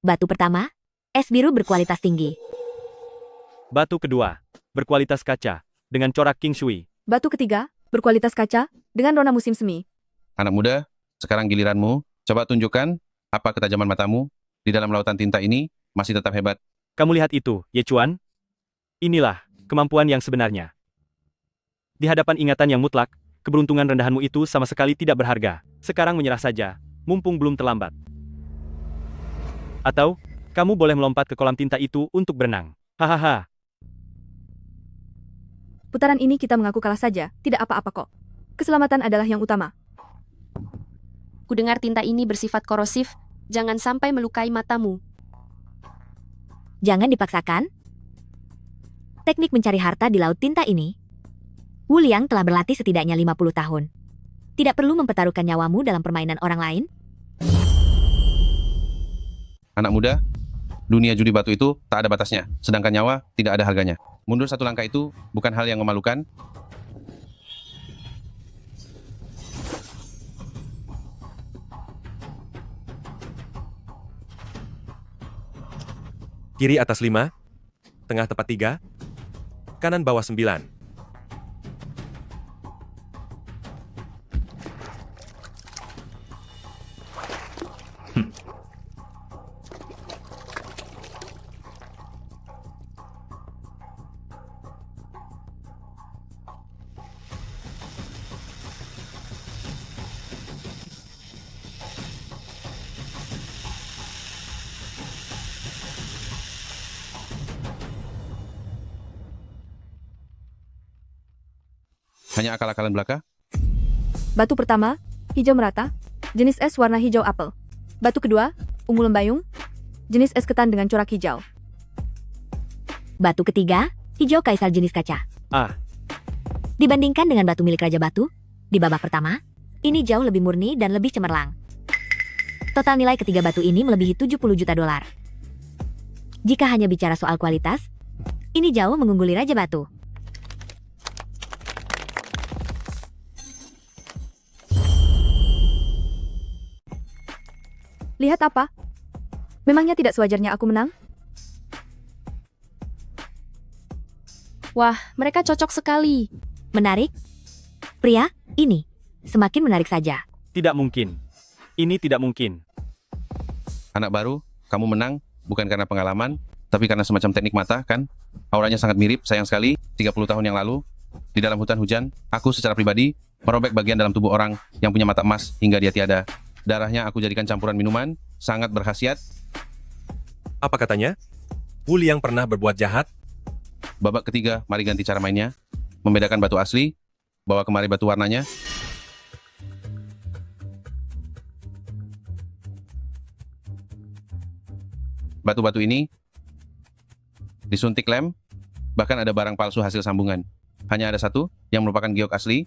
Batu pertama, es biru berkualitas tinggi. Batu kedua, berkualitas kaca, dengan corak King Shui. Batu ketiga, berkualitas kaca, dengan rona musim semi. Anak muda, sekarang giliranmu. Coba tunjukkan apa ketajaman matamu. Di dalam lautan tinta ini masih tetap hebat. Kamu lihat itu, Ye Chuan? Inilah kemampuan yang sebenarnya. Di hadapan ingatan yang mutlak, keberuntungan rendahanmu itu sama sekali tidak berharga. Sekarang menyerah saja, mumpung belum terlambat. Atau, kamu boleh melompat ke kolam tinta itu untuk berenang. Hahaha. Putaran ini kita mengaku kalah saja, tidak apa-apa kok. Keselamatan adalah yang utama. Kudengar tinta ini bersifat korosif, jangan sampai melukai matamu. Jangan dipaksakan. Teknik mencari harta di laut tinta ini. Wu Liang telah berlatih setidaknya 50 tahun. Tidak perlu mempertaruhkan nyawamu dalam permainan orang lain. Anak muda, dunia judi batu itu tak ada batasnya, sedangkan nyawa tidak ada harganya. Mundur satu langkah itu bukan hal yang memalukan. Kiri atas 5, tengah tepat 3, kanan bawah 9. Hanya akal-akalan belaka. Batu pertama, hijau merata, jenis es warna hijau apel. Batu kedua, ungu lembayung, jenis es ketan dengan corak hijau. Batu ketiga, hijau kaisar jenis kaca. Ah, Dibandingkan dengan batu milik Raja Batu, di babak pertama, ini jauh lebih murni dan lebih cemerlang. Total nilai ketiga batu ini melebihi 70 juta dolar. Jika hanya bicara soal kualitas, ini jauh mengungguli Raja Batu. Lihat apa? Memangnya tidak sewajarnya aku menang? Wah, mereka cocok sekali. Menarik? Pria, ini semakin menarik saja. tidak mungkin. Ini tidak mungkin. Anak baru, kamu menang bukan karena pengalaman, tapi karena semacam teknik mata, kan? Auranya sangat mirip, sayang sekali, 30 tahun yang lalu. Di dalam hutan hujan, aku secara pribadi merobek bagian dalam tubuh orang yang punya mata emas hingga dia tiada. Darahnya aku jadikan campuran minuman, sangat berkhasiat. Apa katanya? Wu Liang pernah berbuat jahat? Babak ketiga, mari ganti cara mainnya. Membedakan batu asli, bawa kemari batu warnanya. Batu-batu ini disuntik lem, bahkan ada barang palsu hasil sambungan. Hanya ada satu yang merupakan giok asli.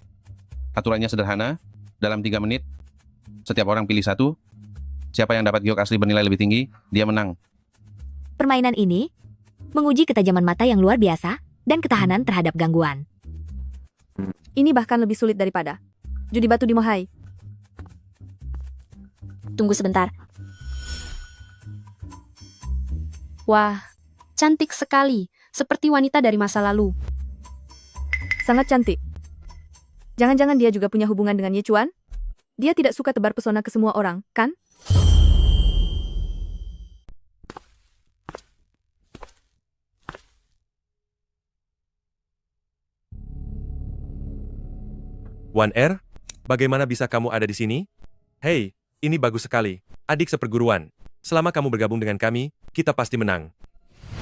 Aturannya sederhana, dalam 3 menit, setiap orang pilih satu. Siapa yang dapat giok asli bernilai lebih tinggi, dia menang. Permainan ini menguji ketajaman mata yang luar biasa dan ketahanan terhadap gangguan. Ini bahkan lebih sulit daripada judi batu di Mohai. Tunggu sebentar. Wah, cantik sekali, seperti wanita dari masa lalu. Sangat cantik. Jangan-jangan dia juga punya hubungan dengan Ye Chuan? Dia tidak suka tebar pesona ke semua orang, kan? Wan Er, bagaimana bisa kamu ada di sini? Hei, ini bagus sekali. Adik seperguruan. Selama kamu bergabung dengan kami, kita pasti menang.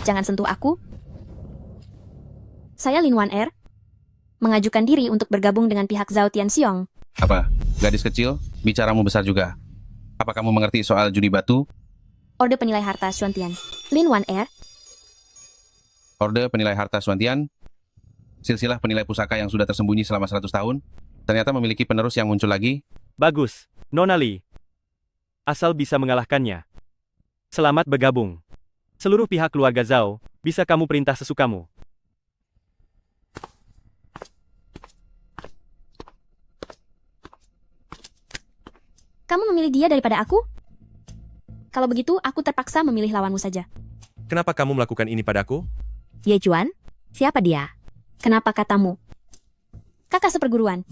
Jangan sentuh aku. Saya Lin Wan Er. Mengajukan diri untuk bergabung dengan pihak Zhao Tianxiong. Apa? Gadis kecil, bicaramu besar juga. Apa kamu mengerti soal judi batu? Orde Penilai Harta Xuantian. Lin Wan Er. Orde Penilai Harta Xuantian, silsilah penilai pusaka yang sudah tersembunyi selama 100 tahun, ternyata memiliki penerus yang muncul lagi. Bagus, Nona Li. Asal bisa mengalahkannya. Selamat bergabung. Seluruh pihak keluarga Zhao, bisa kamu perintah sesukamu. Kamu memilih dia daripada aku? Kalau begitu, aku terpaksa memilih lawanmu saja. Kenapa kamu melakukan ini padaku? Ye Chuan, siapa dia? Kenapa katamu? Kakak seperguruan.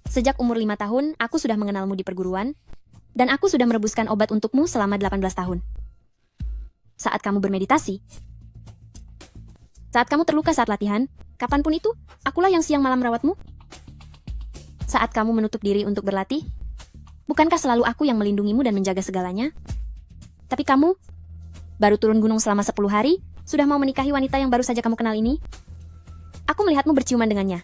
Sejak umur 5 tahun, aku sudah mengenalmu di perguruan, dan aku sudah merebuskan obat untukmu selama 18 tahun. Saat kamu bermeditasi, saat kamu terluka saat latihan, kapanpun itu, akulah yang siang malam merawatmu. Saat kamu menutup diri untuk berlatih, bukankah selalu aku yang melindungimu dan menjaga segalanya? Tapi kamu, baru turun gunung selama 10 hari, sudah mau menikahi wanita yang baru saja kamu kenal ini? Aku melihatmu berciuman dengannya.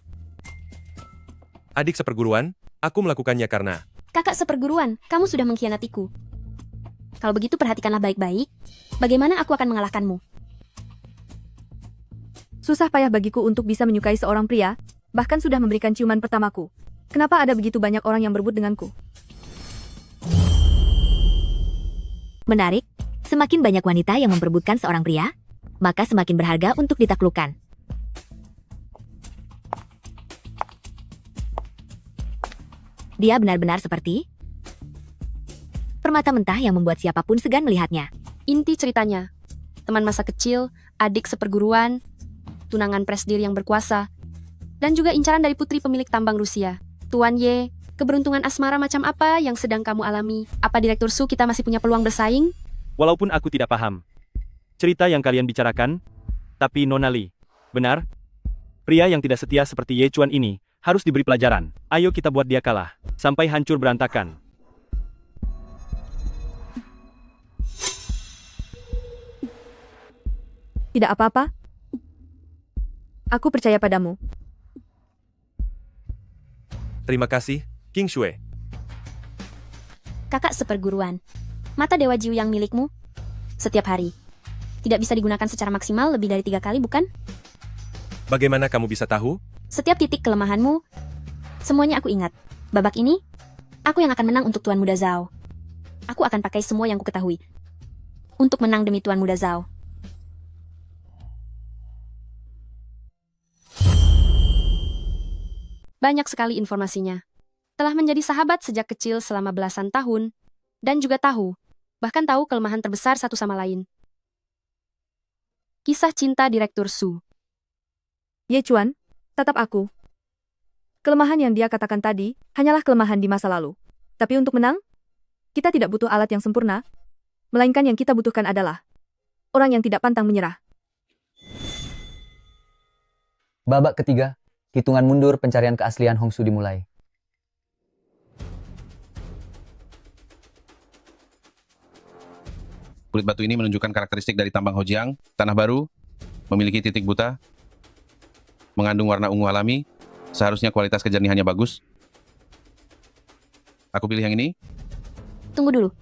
Adik seperguruan, aku melakukannya karena... Kakak seperguruan, kamu sudah mengkhianatiku. Kalau begitu perhatikanlah baik-baik, bagaimana aku akan mengalahkanmu. Susah payah bagiku untuk bisa menyukai seorang pria, bahkan sudah memberikan ciuman pertamaku. Kenapa ada begitu banyak orang yang berebut denganku? Menarik, semakin banyak wanita yang memperebutkan seorang pria, maka semakin berharga untuk ditaklukkan. Dia benar-benar seperti permata mentah yang membuat siapapun segan melihatnya. Inti ceritanya, teman masa kecil, adik seperguruan, tunangan presdir yang berkuasa, dan juga incaran dari putri pemilik tambang Rusia. Tuan Ye, keberuntungan asmara macam apa yang sedang kamu alami? Apa Direktur Su kita masih punya peluang bersaing? Walaupun aku tidak paham cerita yang kalian bicarakan, tapi Nona Li, benar? Pria yang tidak setia seperti Ye Chuan ini harus diberi pelajaran. Ayo kita buat dia kalah, sampai hancur berantakan. Tidak apa-apa. Aku percaya padamu. Terima kasih, King Shui. Kakak seperguruan, mata Dewa Jiu yang milikmu, setiap hari, tidak bisa digunakan secara maksimal lebih dari 3 kali, bukan? Bagaimana kamu bisa tahu? Setiap titik kelemahanmu, semuanya aku ingat. Babak ini, aku yang akan menang untuk Tuan Muda Zhao. Aku akan pakai semua yang ku ketahui untuk menang demi Tuan Muda Zhao. Banyak sekali informasinya. Telah menjadi sahabat sejak kecil selama belasan tahun, dan juga bahkan tahu kelemahan terbesar satu sama lain. Kisah cinta Direktur Su. Ye Chuan, tatap aku. Kelemahan yang dia katakan tadi, hanyalah kelemahan di masa lalu. Tapi untuk menang, kita tidak butuh alat yang sempurna, melainkan yang kita butuhkan adalah orang yang tidak pantang menyerah. Babak ketiga, hitungan mundur pencarian keaslian Hong Su dimulai. Kulit batu ini menunjukkan karakteristik dari tambang Hojiang, tanah baru, memiliki titik buta, mengandung warna ungu alami, seharusnya kualitas kejernihannya bagus. Aku pilih yang ini. Tunggu dulu.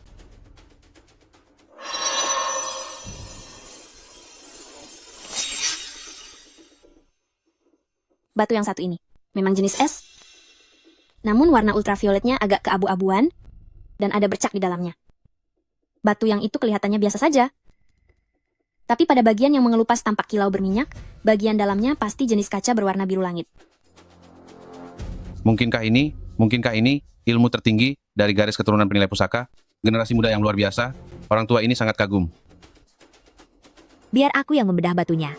Batu yang satu ini memang jenis es, namun warna ultravioletnya agak keabu-abuan dan ada bercak di dalamnya. Batu yang itu kelihatannya biasa saja. Tapi pada bagian yang mengelupas tampak kilau berminyak, bagian dalamnya pasti jenis kaca berwarna biru langit. Mungkinkah ini ilmu tertinggi dari garis keturunan penilai pusaka? Generasi muda yang luar biasa, orang tua ini sangat kagum. Biar aku yang membedah batunya.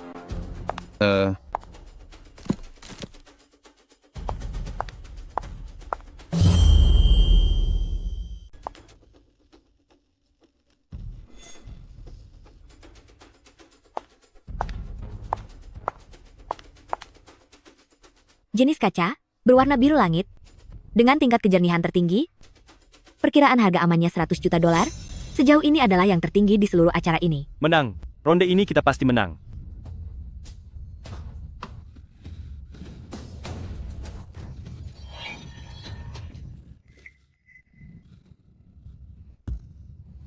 Jenis kaca, berwarna biru langit, dengan tingkat kejernihan tertinggi, perkiraan harga amannya $100 juta, sejauh ini adalah yang tertinggi di seluruh acara ini. Menang, ronde ini kita pasti menang.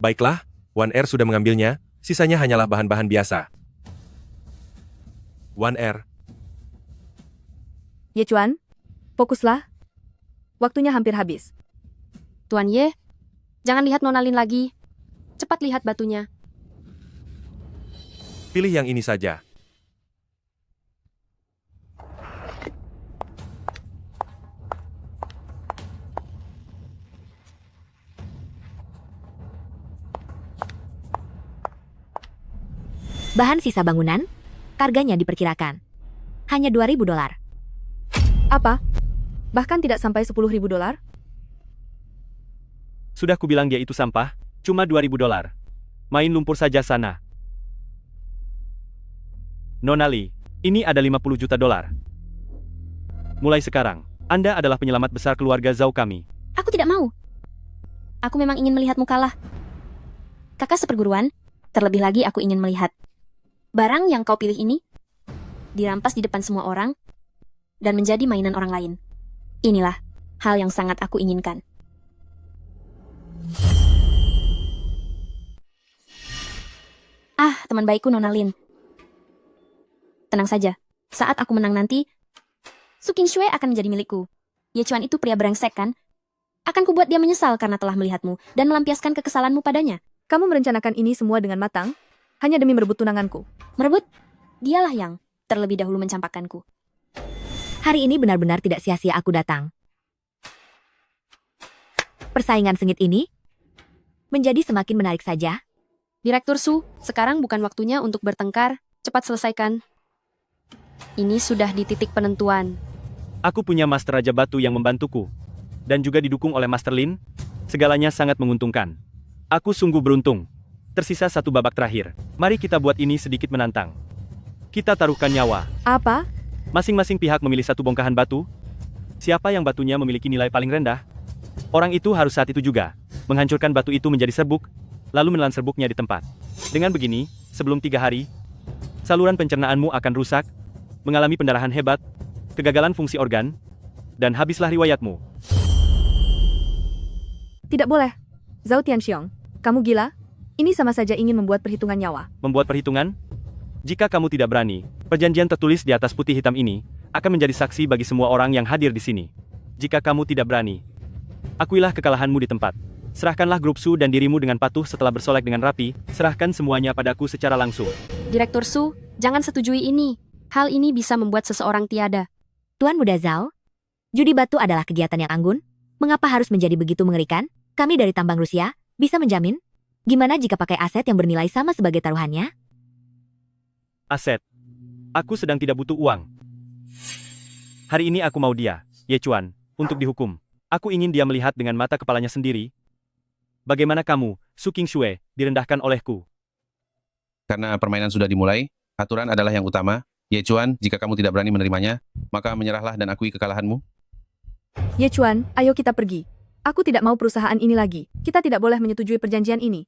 Baiklah, One Air sudah mengambilnya, sisanya hanyalah bahan-bahan biasa. One Air. Ye Chuan, fokuslah. Waktunya hampir habis. Tuan Ye, jangan lihat Nona Lin lagi. Cepat lihat batunya. Pilih yang ini saja. Bahan sisa bangunan, harganya diperkirakan hanya $2.000. Apa? Bahkan tidak sampai 10.000 dolar? Sudah kubilang dia itu sampah, cuma 2.000 dolar. Main lumpur saja sana. Nona Lee, ini ada 50 juta dolar. Mulai sekarang, Anda adalah penyelamat besar keluarga Zhao kami. Aku tidak mau. Aku memang ingin melihatmu kalah. Kakak seperguruan, terlebih lagi aku ingin melihat barang yang kau pilih ini dirampas di depan semua orang dan menjadi mainan orang lain. Inilah hal yang sangat aku inginkan. Ah, teman baikku Nona Lin. Tenang saja, saat aku menang nanti, Su Qingshui akan menjadi milikku. Ye Chuan itu pria brengsek kan? Akan kubuat dia menyesal karena telah melihatmu dan melampiaskan kekesalanmu padanya. Kamu merencanakan ini semua dengan matang, hanya demi merebut tunanganku. Merebut? Dialah yang terlebih dahulu mencampakkanku. Hari ini benar-benar tidak sia-sia aku datang. Persaingan sengit ini menjadi semakin menarik saja. Direktur Su, sekarang bukan waktunya untuk bertengkar. Cepat selesaikan. Ini sudah di titik penentuan. Aku punya Master Raja Batu yang membantuku. Dan juga didukung oleh Master Lin. Segalanya sangat menguntungkan. Aku sungguh beruntung. Tersisa satu babak terakhir. Mari kita buat ini sedikit menantang. Kita taruhkan nyawa. Apa? Masing-masing pihak memilih satu bongkahan batu. Siapa yang batunya memiliki nilai paling rendah, orang itu harus saat itu juga menghancurkan batu itu menjadi serbuk, lalu menelan serbuknya di tempat. Dengan begini, sebelum 3 hari, saluran pencernaanmu akan rusak, mengalami pendarahan hebat, kegagalan fungsi organ, dan habislah riwayatmu. Tidak boleh. Zhao Tianxiong, kamu gila? Ini sama saja ingin membuat perhitungan nyawa. Membuat perhitungan? Jika kamu tidak berani, perjanjian tertulis di atas putih hitam ini akan menjadi saksi bagi semua orang yang hadir di sini. Jika kamu tidak berani, akuilah kekalahanmu di tempat. Serahkanlah grup Su dan dirimu dengan patuh setelah bersolek dengan rapi, serahkan semuanya padaku secara langsung. Direktur Su, jangan setujui ini. Hal ini bisa membuat seseorang tiada. Tuan Muda Zhao, judi batu adalah kegiatan yang anggun. Mengapa harus menjadi begitu mengerikan? Kami dari tambang Rusia, bisa menjamin? Gimana jika pakai aset yang bernilai sama sebagai taruhannya? Aset. Aku sedang tidak butuh uang. Hari ini aku mau dia, Ye Chuan, untuk dihukum. Aku ingin dia melihat dengan mata kepalanya sendiri. Bagaimana kamu, Su Qingshui, direndahkan olehku? Karena permainan sudah dimulai, aturan adalah yang utama. Ye Chuan, jika kamu tidak berani menerimanya, maka menyerahlah dan akui kekalahanmu. Ye Chuan, ayo kita pergi. Aku tidak mau perusahaan ini lagi. Kita tidak boleh menyetujui perjanjian ini.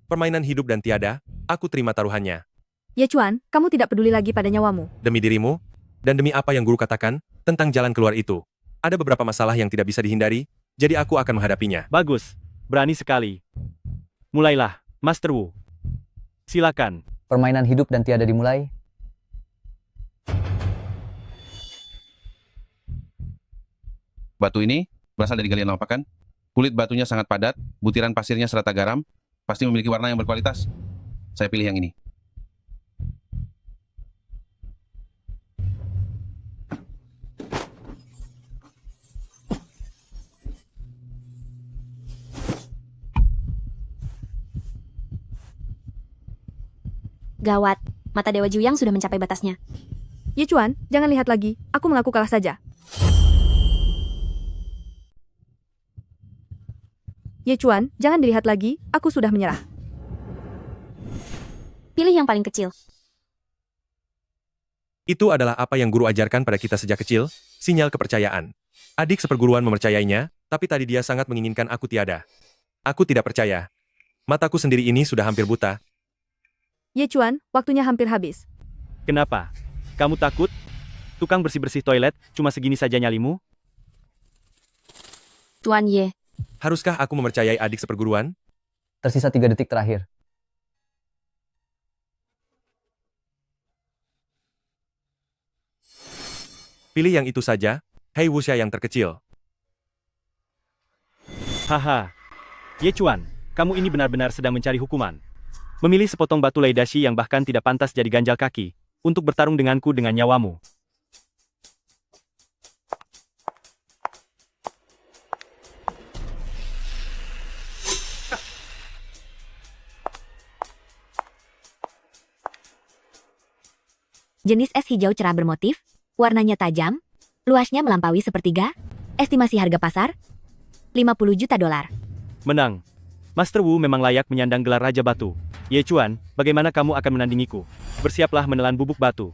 Permainan hidup dan tiada, aku terima taruhannya. Ye Chuan, kamu tidak peduli lagi pada nyawamu. Demi dirimu, dan demi apa yang guru katakan, tentang jalan keluar itu. Ada beberapa masalah yang tidak bisa dihindari, jadi aku akan menghadapinya. Bagus, berani sekali. Mulailah, Master Wu. Silakan. Permainan hidup dan tiada dimulai. Batu ini berasal dari galian lava kan? Kulit batunya sangat padat, butiran pasirnya serata garam, pasti memiliki warna yang berkualitas. Saya pilih yang ini. Gawat, mata Dewa Juyang sudah mencapai batasnya. Ye Chuan, jangan lihat lagi. Aku mengaku kalah saja. Ye Chuan, jangan dilihat lagi. Aku sudah menyerah. Pilih yang paling kecil. Itu adalah apa yang guru ajarkan pada kita sejak kecil, sinyal kepercayaan. Adik seperguruan mempercayainya, tapi tadi dia sangat menginginkan aku tiada. Aku tidak percaya. Mataku sendiri ini sudah hampir buta. Ye Chuan, waktunya hampir habis. Kenapa? Kamu takut? Tukang bersih-bersih toilet, cuma segini saja nyalimu? Tuan Ye. Haruskah aku mempercayai adik seperguruan? Tersisa 3 detik terakhir. Pilih yang itu saja, hei Wuxia yang terkecil. Haha. Ye Chuan, kamu ini benar-benar sedang mencari hukuman. Memilih sepotong batu leidashi yang bahkan tidak pantas jadi ganjal kaki, untuk bertarung denganku dengan nyawamu. Jenis es hijau cerah bermotif, Warnanya tajam, luasnya melampaui sepertiga, estimasi harga pasar, 50 juta dolar. Menang. Master Wu memang layak menyandang gelar Raja Batu. Ye Chuan, bagaimana kamu akan menandingiku? Bersiaplah menelan bubuk batu.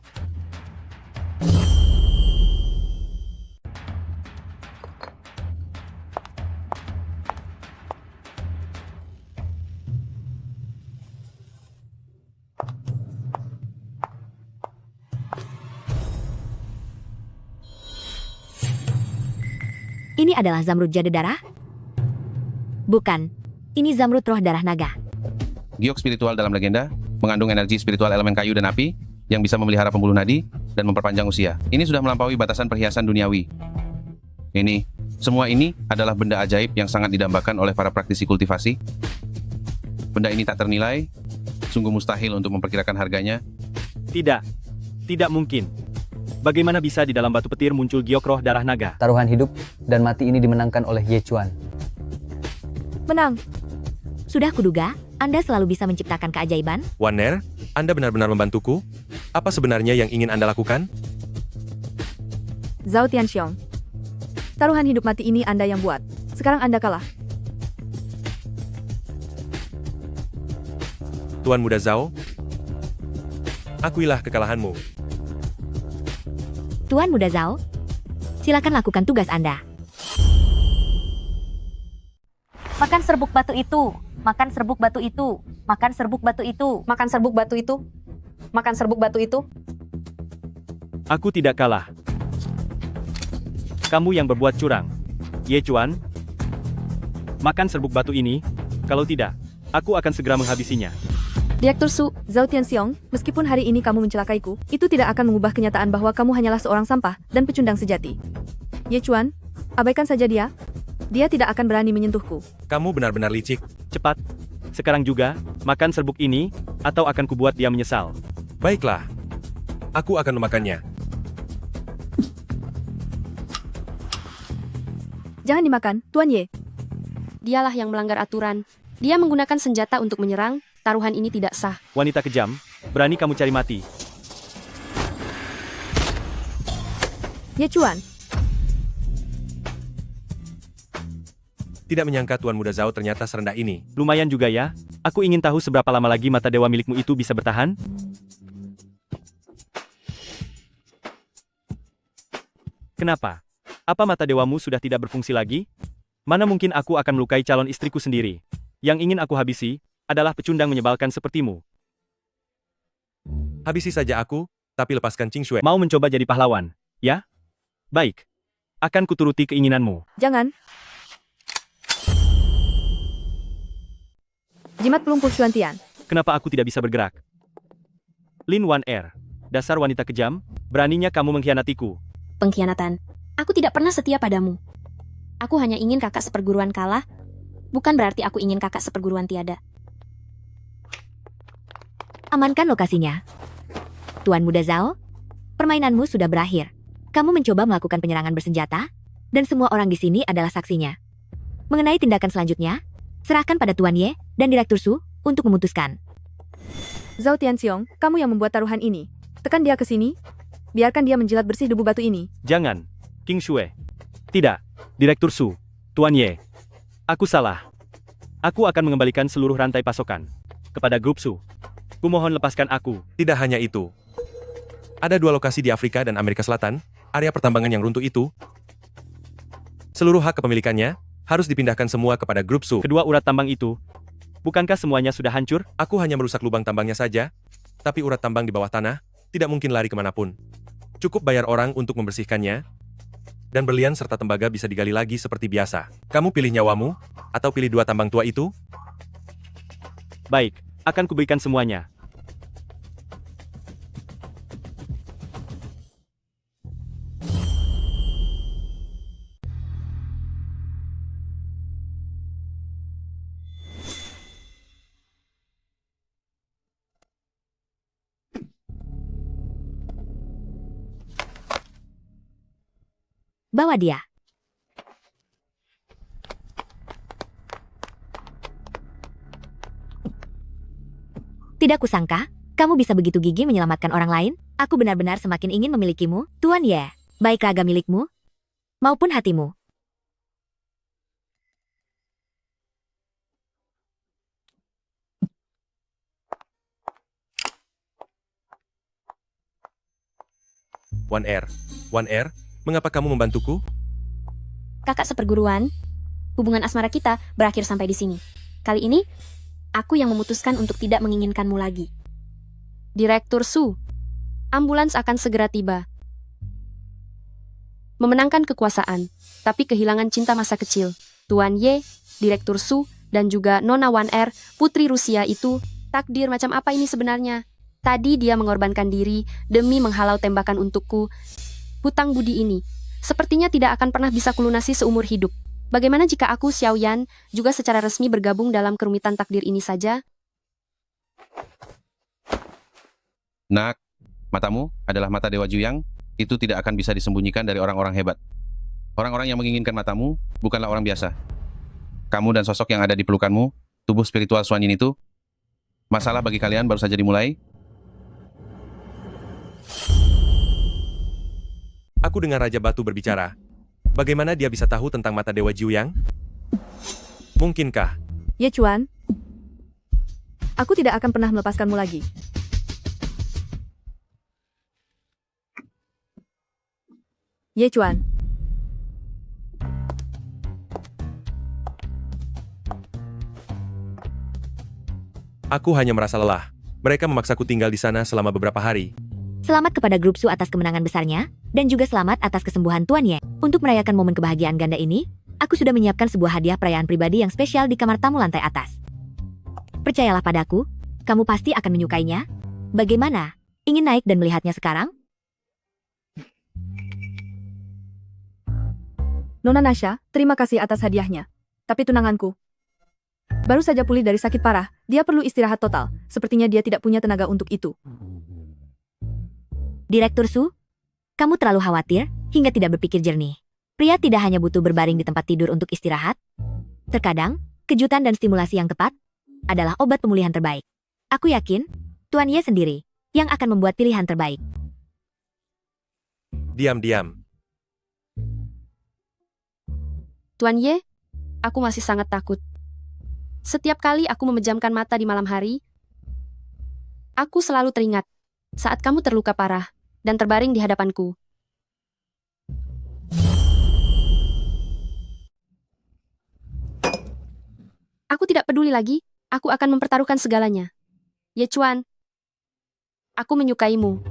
Ini adalah zamrud jade darah? Bukan. Ini zamrud roh darah naga. Giok spiritual dalam legenda, mengandung energi spiritual elemen kayu dan api, yang bisa memelihara pembuluh nadi, dan memperpanjang usia. Ini sudah melampaui batasan perhiasan duniawi. Semua ini adalah benda ajaib yang sangat didambakan oleh para praktisi kultivasi. Benda ini tak ternilai, sungguh mustahil untuk memperkirakan harganya. Tidak. Tidak mungkin. Bagaimana bisa di dalam batu petir muncul giok roh darah naga? Taruhan hidup dan mati ini dimenangkan oleh Ye Chuan. Menang. Sudah kuduga, Anda selalu bisa menciptakan keajaiban. Wanner, Anda benar-benar membantuku? Apa sebenarnya yang ingin Anda lakukan? Zhao Tianxiong. Taruhan hidup mati ini Anda yang buat. Sekarang Anda kalah. Tuan Muda Zhao, akuilah kekalahanmu. Tuan Muda Zhao, silakan lakukan tugas Anda. Makan serbuk batu itu. Makan serbuk batu itu. Makan serbuk batu itu. Makan serbuk batu itu. Makan serbuk batu itu. Aku tidak kalah. Kamu yang berbuat curang. Ye Chuan, makan serbuk batu ini. Kalau tidak, aku akan segera menghabisinya. Direktur Su, Zhao Tianxiong, meskipun hari ini kamu mencelakaiku, itu tidak akan mengubah kenyataan bahwa kamu hanyalah seorang sampah dan pecundang sejati. Ye Chuan, abaikan saja dia. Dia tidak akan berani menyentuhku. Kamu benar-benar licik. Cepat. Sekarang juga, makan serbuk ini, atau akan kubuat dia menyesal. Baiklah. Aku akan memakannya. Jangan dimakan, Tuan Ye. Dialah yang melanggar aturan. Dia menggunakan senjata untuk menyerang. Taruhan ini tidak sah. Wanita kejam, berani kamu cari mati. Ye Chuan. Tidak menyangka Tuan Muda Zhao ternyata serendah ini. Lumayan juga ya. Aku ingin tahu seberapa lama lagi mata dewa milikmu itu bisa bertahan. Kenapa? Apa mata dewamu sudah tidak berfungsi lagi? Mana mungkin aku akan melukai calon istriku sendiri. Yang ingin aku habisi, adalah pecundang menyebalkan sepertimu. Habisi saja aku, tapi lepaskan Qing Shui. Mau mencoba jadi pahlawan, ya? Baik. Akan kuturuti keinginanmu. Jangan. Jimat pelumpuh Xuantian. Kenapa aku tidak bisa bergerak? Lin Wan Er, dasar wanita kejam, beraninya kamu mengkhianatiku. Pengkhianatan. Aku tidak pernah setia padamu. Aku hanya ingin kakak seperguruan kalah, bukan berarti aku ingin kakak seperguruan tiada. Amankan lokasinya. Tuan Muda Zhao, permainanmu sudah berakhir. Kamu mencoba melakukan penyerangan bersenjata, dan semua orang di sini adalah saksinya. Mengenai tindakan selanjutnya, serahkan pada Tuan Ye dan Direktur Su untuk memutuskan. Zhao Tianxiong, kamu yang membuat taruhan ini. Tekan dia ke sini. Biarkan dia menjilat bersih debu batu ini. Jangan, Qing Shui. Tidak, Direktur Su, Tuan Ye. Aku salah. Aku akan mengembalikan seluruh rantai pasokan kepada grup Su. Kumohon lepaskan aku. Tidak hanya itu. Ada 2 lokasi di Afrika dan Amerika Selatan, area pertambangan yang runtuh itu. Seluruh hak kepemilikannya harus dipindahkan semua kepada grup Su. Kedua urat tambang itu, bukankah semuanya sudah hancur? Aku hanya merusak lubang tambangnya saja, tapi urat tambang di bawah tanah tidak mungkin lari kemanapun. Cukup bayar orang untuk membersihkannya, dan berlian serta tembaga bisa digali lagi seperti biasa. Kamu pilih nyawamu, atau pilih 2 tambang tua itu? Baik, akan kuberikan semuanya. Bawa dia. Tidak kusangka, kamu bisa begitu gigih menyelamatkan orang lain. Aku benar-benar semakin ingin memilikimu, Tuan Ye. Baik raga milikmu, maupun hatimu. One Air, mengapa kamu membantuku? Kakak seperguruan, hubungan asmara kita berakhir sampai di sini. Kali ini, aku yang memutuskan untuk tidak menginginkanmu lagi. Direktur Su, ambulans akan segera tiba. Memenangkan kekuasaan, tapi kehilangan cinta masa kecil. Tuan Ye, Direktur Su, dan juga Nona One Air, putri Rusia itu, takdir macam apa ini sebenarnya? Tadi dia mengorbankan diri demi menghalau tembakan untukku. Hutang budi ini sepertinya tidak akan pernah bisa kulunasi seumur hidup. Bagaimana jika aku, Xiao Yan, juga secara resmi bergabung dalam kerumitan takdir ini saja? Nak, matamu adalah mata Dewa Juyang, itu tidak akan bisa disembunyikan dari orang-orang hebat. Orang-orang yang menginginkan matamu bukanlah orang biasa. Kamu dan sosok yang ada di pelukanmu, tubuh spiritual Xuan Yin itu, masalah bagi kalian baru saja dimulai. Aku dengar Raja Batu berbicara. Bagaimana dia bisa tahu tentang mata Dewa Juyang? Mungkinkah? Ye Chuan, aku tidak akan pernah melepaskanmu lagi. Ye Chuan, Aku hanya merasa lelah. Mereka memaksaku tinggal di sana selama beberapa hari. Selamat kepada grup Su atas kemenangan besarnya, dan juga selamat atas kesembuhan Tuan Ye. Untuk merayakan momen kebahagiaan ganda ini, aku sudah menyiapkan sebuah hadiah perayaan pribadi yang spesial di kamar tamu lantai atas. Percayalah padaku, kamu pasti akan menyukainya. Bagaimana? Ingin naik dan melihatnya sekarang? Nona Nasha, terima kasih atas hadiahnya. Tapi tunanganku baru saja pulih dari sakit parah, dia perlu istirahat total. Sepertinya dia tidak punya tenaga untuk itu. Direktur Su, kamu terlalu khawatir hingga tidak berpikir jernih. Pria tidak hanya butuh berbaring di tempat tidur untuk istirahat. Terkadang, kejutan dan stimulasi yang tepat adalah obat pemulihan terbaik. Aku yakin, Tuan Ye sendiri yang akan membuat pilihan terbaik. Diam-diam. Tuan Ye, aku masih sangat takut. Setiap kali aku memejamkan mata di malam hari, aku selalu teringat saat kamu terluka parah dan terbaring di hadapanku. Aku tidak peduli lagi, aku akan mempertaruhkan segalanya. Ye Chuan, aku menyukaimu.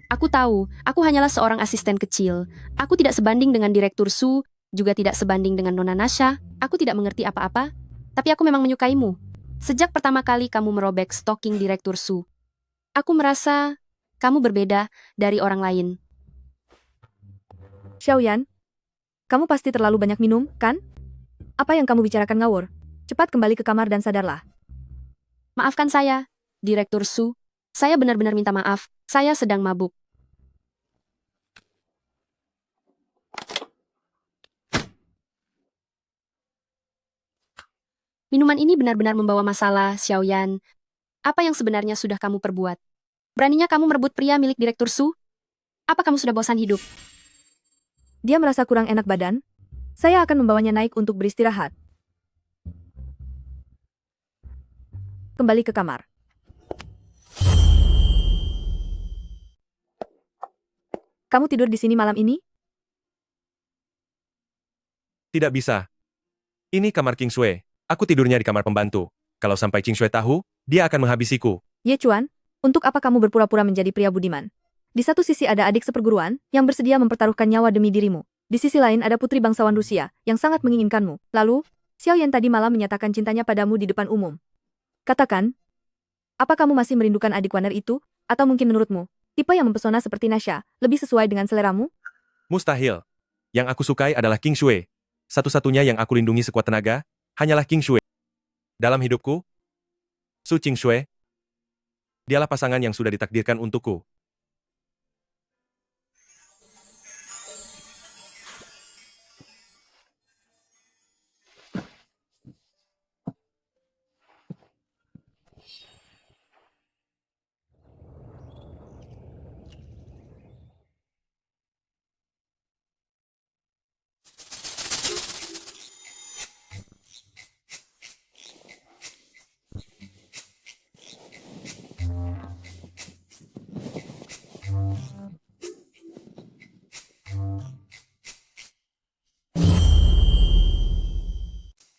Aku tahu, aku hanyalah seorang asisten kecil. Aku tidak sebanding dengan Direktur Su, juga tidak sebanding dengan Nona Nasha. Aku tidak mengerti apa-apa, tapi aku memang menyukaimu. Sejak pertama kali kamu merobek stocking Direktur Su, aku merasa kamu berbeda dari orang lain. Xiaoyan, kamu pasti terlalu banyak minum, kan? Apa yang kamu bicarakan ngawur? Cepat kembali ke kamar dan sadarlah. Maafkan saya, Direktur Su. Saya benar-benar minta maaf. Saya sedang mabuk. Minuman ini benar-benar membawa masalah, Xiaoyan. Apa yang sebenarnya sudah kamu perbuat? Beraninya kamu merebut pria milik Direktur Su? Apa kamu sudah bosan hidup? Dia merasa kurang enak badan. Saya akan membawanya naik untuk beristirahat. Kembali ke kamar. Kamu tidur di sini malam ini? Tidak bisa. Ini kamar King Shui. Aku tidurnya di kamar pembantu. Kalau sampai King Shui tahu, dia akan menghabisiku. Ye Chuan, untuk apa kamu berpura-pura menjadi pria budiman? Di satu sisi ada adik seperguruan yang bersedia mempertaruhkan nyawa demi dirimu. Di sisi lain ada putri bangsawan Rusia yang sangat menginginkanmu. Lalu, Xiao Yan tadi malam menyatakan cintanya padamu di depan umum. Katakan, apa kamu masih merindukan adik Waner itu? Atau mungkin menurutmu, tipe yang mempesona seperti Nasha lebih sesuai dengan seleramu? Mustahil. Yang aku sukai adalah King Shui. Satu-satunya yang aku lindungi sekuat tenaga, hanyalah King Shui. Dalam hidupku, Su Qing Shui, dialah pasangan yang sudah ditakdirkan untukku.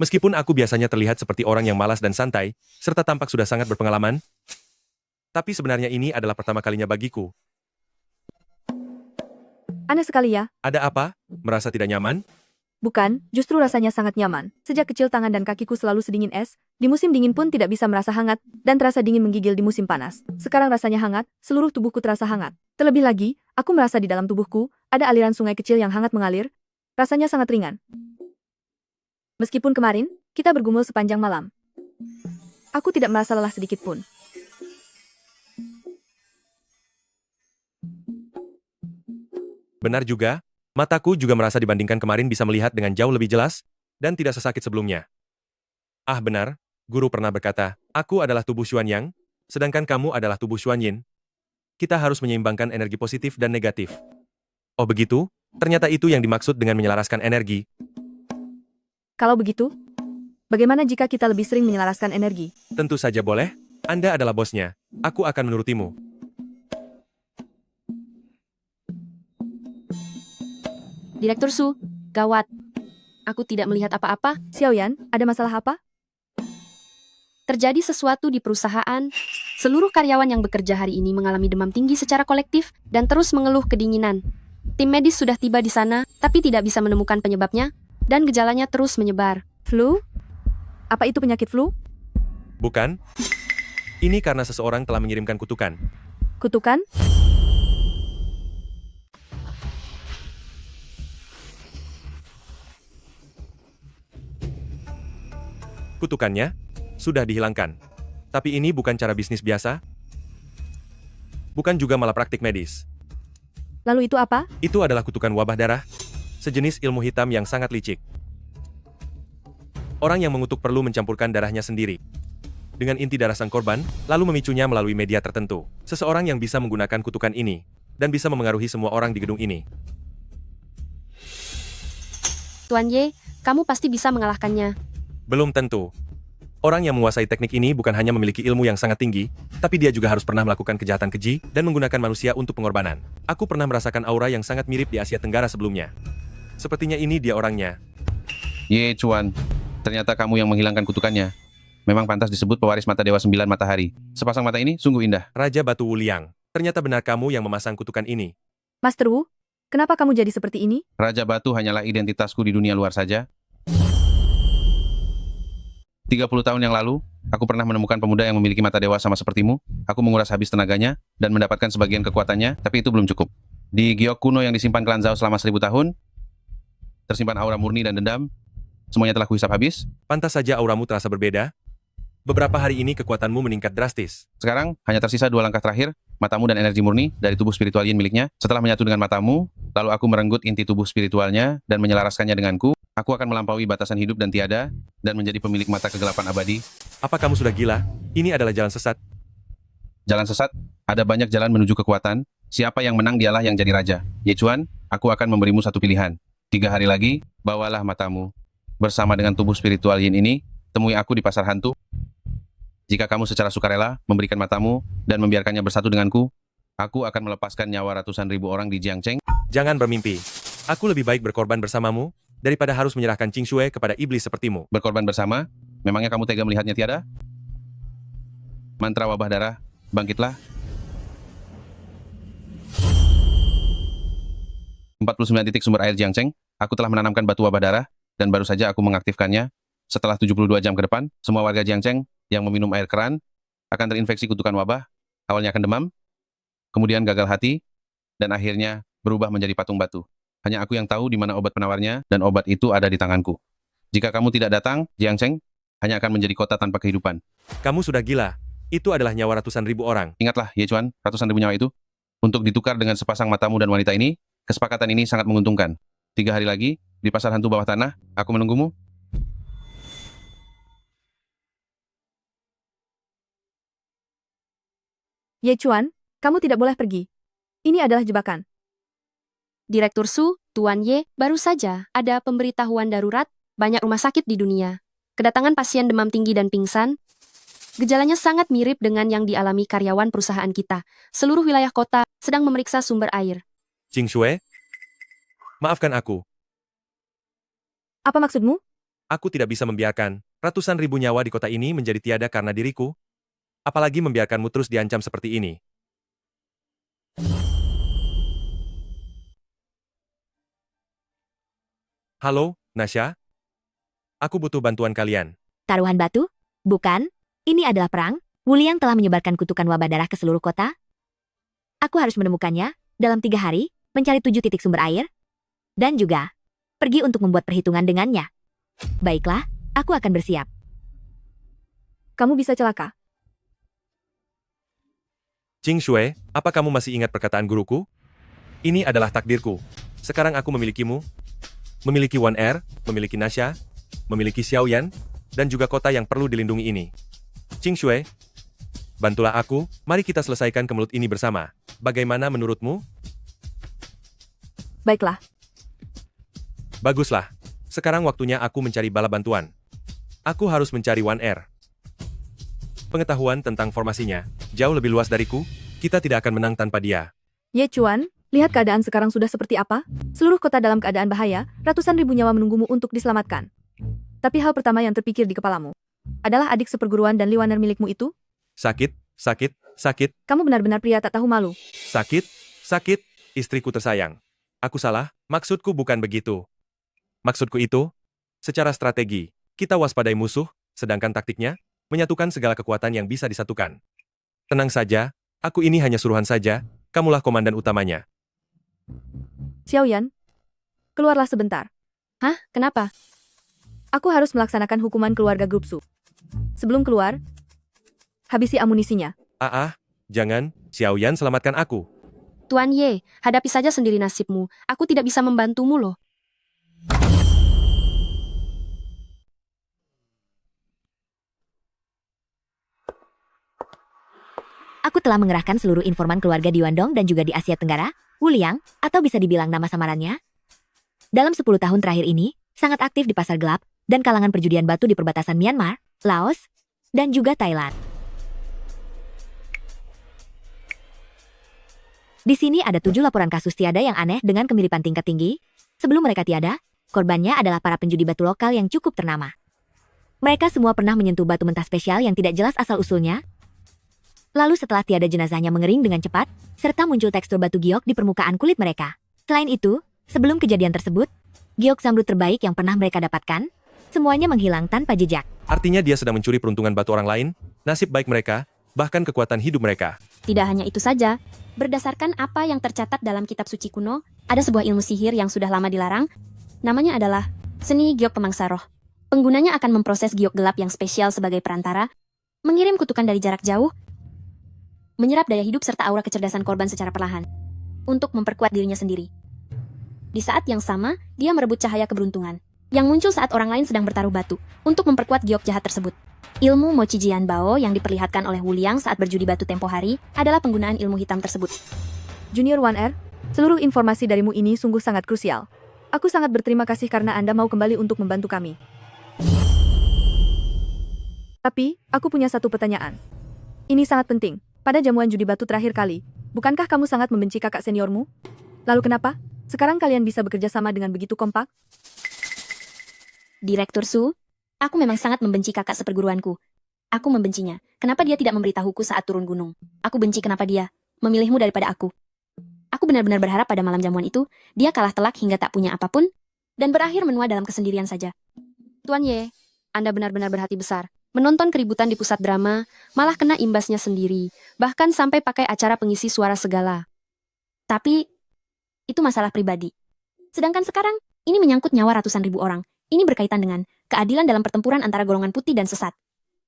Meskipun aku biasanya terlihat seperti orang yang malas dan santai, serta tampak sudah sangat berpengalaman, tapi sebenarnya ini adalah pertama kalinya bagiku. Aneh sekali ya. Ada apa? Merasa tidak nyaman? Bukan, justru rasanya sangat nyaman. Sejak kecil tangan dan kakiku selalu sedingin es, di musim dingin pun tidak bisa merasa hangat, dan terasa dingin menggigil di musim panas. Sekarang rasanya hangat, seluruh tubuhku terasa hangat. Terlebih lagi, aku merasa di dalam tubuhku, ada aliran sungai kecil yang hangat mengalir. Rasanya sangat ringan. Meskipun kemarin, kita bergumul sepanjang malam. Aku tidak merasa lelah sedikit pun. Benar juga, mataku juga merasa dibandingkan kemarin bisa melihat dengan jauh lebih jelas, dan tidak sesakit sebelumnya. Ah benar, guru pernah berkata, aku adalah tubuh Xuanyang, sedangkan kamu adalah tubuh Xuanyin. Kita harus menyeimbangkan energi positif dan negatif. Oh begitu? Ternyata itu yang dimaksud dengan menyelaraskan energi. Kalau begitu, bagaimana jika kita lebih sering menyelaraskan energi? Tentu saja boleh, Anda adalah bosnya. Aku akan menurutimu. Direktur Su, gawat. Aku tidak melihat apa-apa. Xiaoyan, ada masalah apa? Terjadi sesuatu di perusahaan. Seluruh karyawan yang bekerja hari ini mengalami demam tinggi secara kolektif dan terus mengeluh kedinginan. Tim medis sudah tiba di sana, tapi tidak bisa menemukan penyebabnya, dan gejalanya terus menyebar. Flu? Apa itu penyakit flu? Bukan? Ini karena seseorang telah mengirimkan kutukan. Kutukan? Kutukannya sudah dihilangkan. Tapi ini bukan cara bisnis biasa. Bukan juga malah praktik medis. Lalu itu apa? Itu adalah kutukan wabah darah, sejenis ilmu hitam yang sangat licik. Orang yang mengutuk perlu mencampurkan darahnya sendiri dengan inti darah sang korban, lalu memicunya melalui media tertentu. Seseorang yang bisa menggunakan kutukan ini dan bisa memengaruhi semua orang di gedung ini. Tuan Ye, kamu pasti bisa mengalahkannya. Belum tentu. Orang yang menguasai teknik ini bukan hanya memiliki ilmu yang sangat tinggi, tapi dia juga harus pernah melakukan kejahatan keji dan menggunakan manusia untuk pengorbanan. Aku pernah merasakan aura yang sangat mirip di Asia Tenggara sebelumnya. Sepertinya ini dia orangnya. Ye Chuan, ternyata kamu yang menghilangkan kutukannya. Memang pantas disebut pewaris mata Dewa 9 Matahari. Sepasang mata ini sungguh indah. Raja Batu Wuliang, ternyata benar kamu yang memasang kutukan ini. Master Wu, kenapa kamu jadi seperti ini? Raja Batu hanyalah identitasku di dunia luar saja. 30 tahun yang lalu, aku pernah menemukan pemuda yang memiliki mata dewa sama sepertimu. Aku menguras habis tenaganya dan mendapatkan sebagian kekuatannya, tapi itu belum cukup. Di giok kuno yang disimpan klan Zhao selama 1000 tahun, tersimpan aura murni dan dendam. Semuanya telah kuhisap habis. Pantas saja auramu terasa berbeda. Beberapa hari ini kekuatanmu meningkat drastis. Sekarang, hanya tersisa 2 langkah terakhir, matamu dan energi murni dari tubuh spiritual Yin miliknya. Setelah menyatu dengan matamu, lalu aku merenggut inti tubuh spiritualnya dan menyelaraskannya denganku. Aku akan melampaui batasan hidup dan tiada, dan menjadi pemilik mata kegelapan abadi. Apa kamu sudah gila? Ini adalah jalan sesat. Jalan sesat? Ada banyak jalan menuju kekuatan. Siapa yang menang dialah yang jadi raja. Ye Chuan, aku akan memberimu satu pilihan. 3 hari lagi, bawalah matamu. Bersama dengan tubuh spiritual Yin ini, temui aku di pasar hantu. Jika kamu secara sukarela memberikan matamu dan membiarkannya bersatu denganku, aku akan melepaskan nyawa ratusan ribu orang di Jiangcheng. Jangan bermimpi. Aku lebih baik berkorban bersamamu, daripada harus menyerahkan Qing Shui kepada iblis sepertimu. Berkorban bersama? Memangnya kamu tega melihatnya tiada? Mantra wabah darah, bangkitlah. 49 titik sumber air Jiangcheng, aku telah menanamkan batu wabah darah, dan baru saja aku mengaktifkannya. Setelah 72 jam ke depan, semua warga Jiangcheng yang meminum air keran akan terinfeksi kutukan wabah. Awalnya akan demam, kemudian gagal hati, dan akhirnya berubah menjadi patung batu. Hanya aku yang tahu di mana obat penawarnya, dan obat itu ada di tanganku. Jika kamu tidak datang, Jiangcheng hanya akan menjadi kota tanpa kehidupan. Kamu sudah gila. Itu adalah nyawa ratusan ribu orang. Ingatlah, Ye Chuan, ratusan ribu nyawa itu. Untuk ditukar dengan sepasang matamu dan wanita ini, kesepakatan ini sangat menguntungkan. 3 hari lagi, di pasar hantu bawah tanah, aku menunggumu. Ye Chuan, kamu tidak boleh pergi. Ini adalah jebakan. Direktur Su, Tuan Ye, baru saja ada pemberitahuan darurat, banyak rumah sakit di dunia. Kedatangan pasien demam tinggi dan pingsan. Gejalanya sangat mirip dengan yang dialami karyawan perusahaan kita. Seluruh wilayah kota sedang memeriksa sumber air. Qing Shui? Maafkan aku. Apa maksudmu? Aku tidak bisa membiarkan ratusan ribu nyawa di kota ini menjadi tiada karena diriku. Apalagi membiarkanmu terus diancam seperti ini. Halo, Nasha? Aku butuh bantuan kalian. Taruhan batu? Bukan. Ini adalah perang. Wuliang telah menyebarkan kutukan wabah darah ke seluruh kota. Aku harus menemukannya dalam 3 hari, mencari 7 titik sumber air, dan juga pergi untuk membuat perhitungan dengannya. Baiklah, aku akan bersiap. Kamu bisa celaka. Qing Shui, apa kamu masih ingat perkataan guruku? Ini adalah takdirku. Sekarang aku memilikimu, memiliki One Air, memiliki Nasha, memiliki Xiaoyan, dan juga kota yang perlu dilindungi ini. Qing Shui, bantulah aku, mari kita selesaikan kemelut ini bersama. Bagaimana menurutmu? Baiklah. Baguslah. Sekarang waktunya aku mencari bala bantuan. Aku harus mencari One Air. Pengetahuan tentang formasinya jauh lebih luas dariku, kita tidak akan menang tanpa dia. Ye Chuan, lihat keadaan sekarang sudah seperti apa? Seluruh kota dalam keadaan bahaya, ratusan ribu nyawa menunggumu untuk diselamatkan. Tapi hal pertama yang terpikir di kepalamu adalah adik seperguruan dan Liwaner milikmu itu? Sakit, sakit, sakit, Kamu benar-benar pria tak tahu malu. sakit, sakit, istriku tersayang. Aku salah, maksudku bukan begitu. Maksudku itu, secara strategi, kita waspadai musuh, sedangkan taktiknya, menyatukan segala kekuatan yang bisa disatukan. Tenang saja, aku ini hanya suruhan saja, kamulah komandan utamanya. Xiaoyan, keluarlah sebentar. Hah? Kenapa? Aku harus melaksanakan hukuman keluarga Grup Su. Sebelum keluar, habisi amunisinya. Jangan, Xiaoyan selamatkan aku. Tuan Ye, hadapi saja sendiri nasibmu. Aku tidak bisa membantumu loh. Aku telah mengerahkan seluruh informan keluarga di Wandong dan juga di Asia Tenggara, Wuliang, atau bisa dibilang nama samarannya. Dalam 10 tahun terakhir ini, sangat aktif di pasar gelap dan kalangan perjudian batu di perbatasan Myanmar, Laos, dan juga Thailand. Di sini ada 7 laporan kasus tiada yang aneh dengan kemiripan tingkat tinggi. Sebelum mereka tiada, korbannya adalah para penjudi batu lokal yang cukup ternama. Mereka semua pernah menyentuh batu mentah spesial yang tidak jelas asal-usulnya. Lalu setelah tiada jenazahnya mengering dengan cepat, serta muncul tekstur batu giok di permukaan kulit mereka. Selain itu, sebelum kejadian tersebut, giok zamrud terbaik yang pernah mereka dapatkan, semuanya menghilang tanpa jejak. Artinya dia sedang mencuri peruntungan batu orang lain, nasib baik mereka, bahkan kekuatan hidup mereka. Tidak hanya itu saja, berdasarkan apa yang tercatat dalam kitab suci kuno, ada sebuah ilmu sihir yang sudah lama dilarang. Namanya adalah seni giok pemangsa roh. Penggunanya akan memproses giok gelap yang spesial sebagai perantara, mengirim kutukan dari jarak jauh, menyerap daya hidup serta aura kecerdasan korban secara perlahan, untuk memperkuat dirinya sendiri. Di saat yang sama, dia merebut cahaya keberuntungan, yang muncul saat orang lain sedang bertaruh batu, untuk memperkuat giok jahat tersebut. Ilmu Mochi Jian Bao yang diperlihatkan oleh Wuliang saat berjudi batu tempo hari, adalah penggunaan ilmu hitam tersebut. Junior One Air, seluruh informasi darimu ini sungguh sangat krusial. Aku sangat berterima kasih karena Anda mau kembali untuk membantu kami. Tapi, aku punya satu pertanyaan. Ini sangat penting. Pada jamuan judi batu terakhir kali, bukankah kamu sangat membenci kakak seniormu? Lalu kenapa? Sekarang kalian bisa bekerja sama dengan begitu kompak? Direktur Su, aku memang sangat membenci kakak seperguruanku. Aku membencinya. Kenapa dia tidak memberitahuku saat turun gunung? Aku benci kenapa dia memilihmu daripada aku. Aku benar-benar berharap pada malam jamuan itu, dia kalah telak hingga tak punya apapun, dan berakhir menua dalam kesendirian saja. Tuan Ye, Anda benar-benar berhati besar. Menonton keributan di pusat drama, malah kena imbasnya sendiri, bahkan sampai pakai acara pengisi suara segala. Tapi, itu masalah pribadi. Sedangkan sekarang, ini menyangkut nyawa ratusan ribu orang. Ini berkaitan dengan keadilan dalam pertempuran antara golongan putih dan sesat.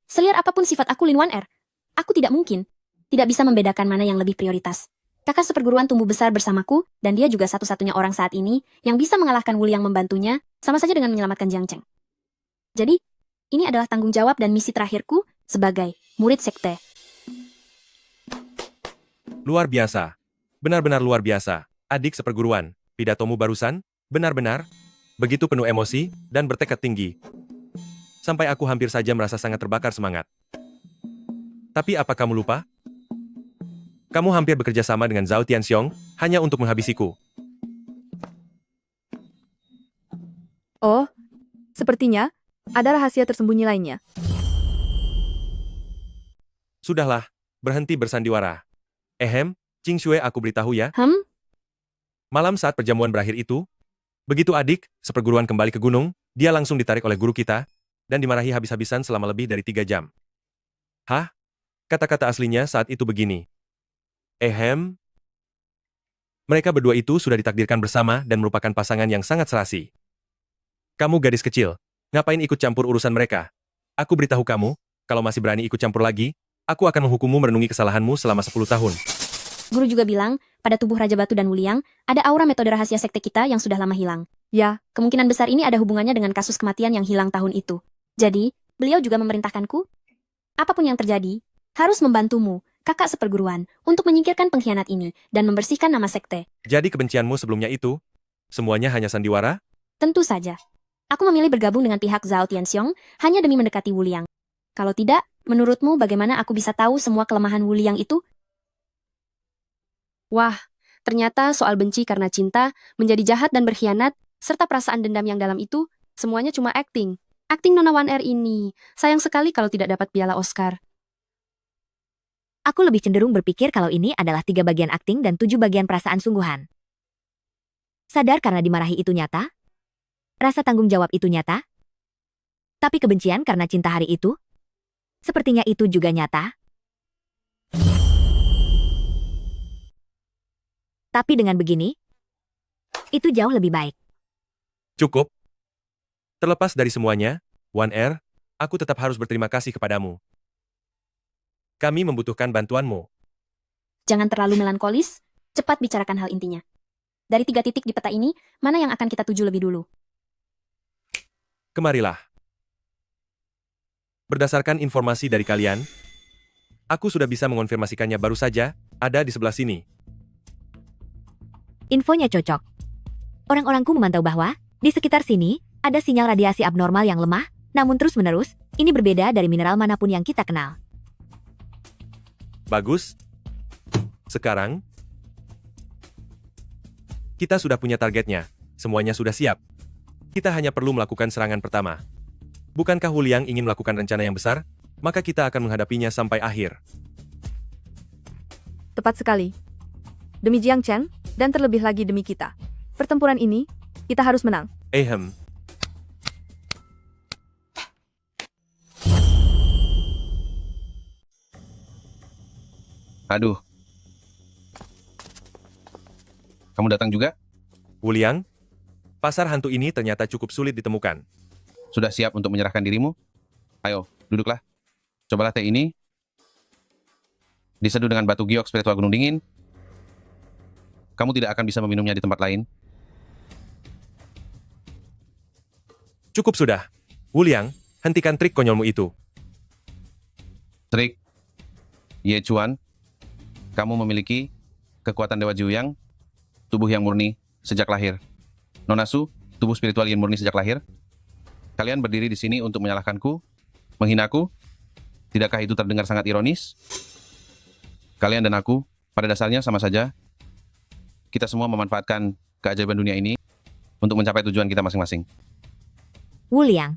Seliar apapun sifat aku Lin Wan Er, aku tidak mungkin, tidak bisa membedakan mana yang lebih prioritas. Kakak seperguruan tumbuh besar bersamaku, dan dia juga satu-satunya orang saat ini yang bisa mengalahkan Wuliang membantunya, sama saja dengan menyelamatkan Jiang Cheng. Jadi, ini adalah tanggung jawab dan misi terakhirku sebagai murid sekte. Luar biasa. Benar-benar luar biasa. Adik seperguruan, pidatomu barusan, benar-benar, begitu penuh emosi, dan bertekad tinggi. Sampai aku hampir saja merasa sangat terbakar semangat. Tapi apa kamu lupa? Kamu hampir bekerja sama dengan Zhao Tianxiong, hanya untuk menghabisiku. Oh, sepertinya, Ada rahasia tersembunyi lainnya. Sudahlah, berhenti bersandiwara. Qing Shui aku beritahu ya. Malam saat perjamuan berakhir itu, begitu adik, seperguruan kembali ke gunung, dia langsung ditarik oleh guru kita, dan dimarahi habis-habisan selama lebih dari 3 jam. Hah? Kata-kata aslinya saat itu begini. Mereka berdua itu sudah ditakdirkan bersama dan merupakan pasangan yang sangat serasi. Kamu gadis kecil, ngapain ikut campur urusan mereka? Aku beritahu kamu, kalau masih berani ikut campur lagi, aku akan menghukummu merenungi kesalahanmu selama 10 tahun. Guru juga bilang, pada tubuh Raja Batu dan Wuliang, ada aura metode rahasia sekte kita yang sudah lama hilang. Ya, Kemungkinan besar ini ada hubungannya dengan kasus kematian yang hilang tahun itu. Jadi, beliau juga memerintahkanku, apapun yang terjadi, harus membantumu, kakak seperguruan, untuk menyingkirkan pengkhianat ini, dan membersihkan nama sekte. Jadi kebencianmu sebelumnya itu, semuanya hanya sandiwara? Tentu saja. Aku memilih bergabung dengan pihak Zhao Tianxiong, hanya demi mendekati Wuliang. Kalau tidak, menurutmu bagaimana aku bisa tahu semua kelemahan Wuliang itu? Wah, ternyata soal benci karena cinta, menjadi jahat dan berkhianat, serta perasaan dendam yang dalam itu, semuanya cuma acting. Acting Nona 1R ini. Sayang sekali kalau tidak dapat piala Oscar. Aku lebih cenderung berpikir kalau ini adalah 3 bagian akting dan 7 bagian perasaan sungguhan. Sadar karena dimarahi itu nyata? Rasa tanggung jawab itu nyata? Tapi kebencian karena cinta hari itu? Sepertinya itu juga nyata. Tapi dengan begini, itu jauh lebih baik. Cukup. Terlepas dari semuanya, 1R, aku tetap harus berterima kasih kepadamu. Kami membutuhkan bantuanmu. Jangan terlalu melankolis, cepat bicarakan hal intinya. Dari 3 titik di peta ini, mana yang akan kita tuju lebih dulu? Kemarilah. Berdasarkan informasi dari kalian, aku sudah bisa mengonfirmasikannya baru saja, ada di sebelah sini. Infonya cocok. Orang-orangku memantau bahwa, di sekitar sini, ada sinyal radiasi abnormal yang lemah, namun terus-menerus, ini berbeda dari mineral manapun yang kita kenal. Bagus. Sekarang, kita sudah punya targetnya. Semuanya sudah siap. Kita hanya perlu melakukan serangan pertama. Bukankah Wuliang ingin melakukan rencana yang besar? Maka kita akan menghadapinya sampai akhir. Tepat sekali. Demi Jiang Chen, dan terlebih lagi demi kita. Pertempuran ini, kita harus menang. Aduh. Kamu datang juga? Wuliang, pasar hantu ini ternyata cukup sulit ditemukan. Sudah siap untuk menyerahkan dirimu? Ayo, duduklah. Cobalah teh ini. Diseduh dengan batu giok spiritual gunung dingin. Kamu tidak akan bisa meminumnya di tempat lain. Cukup sudah. Wuliang, hentikan trik konyolmu itu. Trik Ye Chuan, kamu memiliki kekuatan Dewa Juyang, tubuh yang murni sejak lahir. Nona Su, tubuh spiritual yang murni sejak lahir. Kalian berdiri di sini untuk menyalahkanku, menghinaku. Tidakkah itu terdengar sangat ironis? Kalian dan aku, pada dasarnya sama saja. Kita semua memanfaatkan keajaiban dunia ini untuk mencapai tujuan kita masing-masing. Wuliang,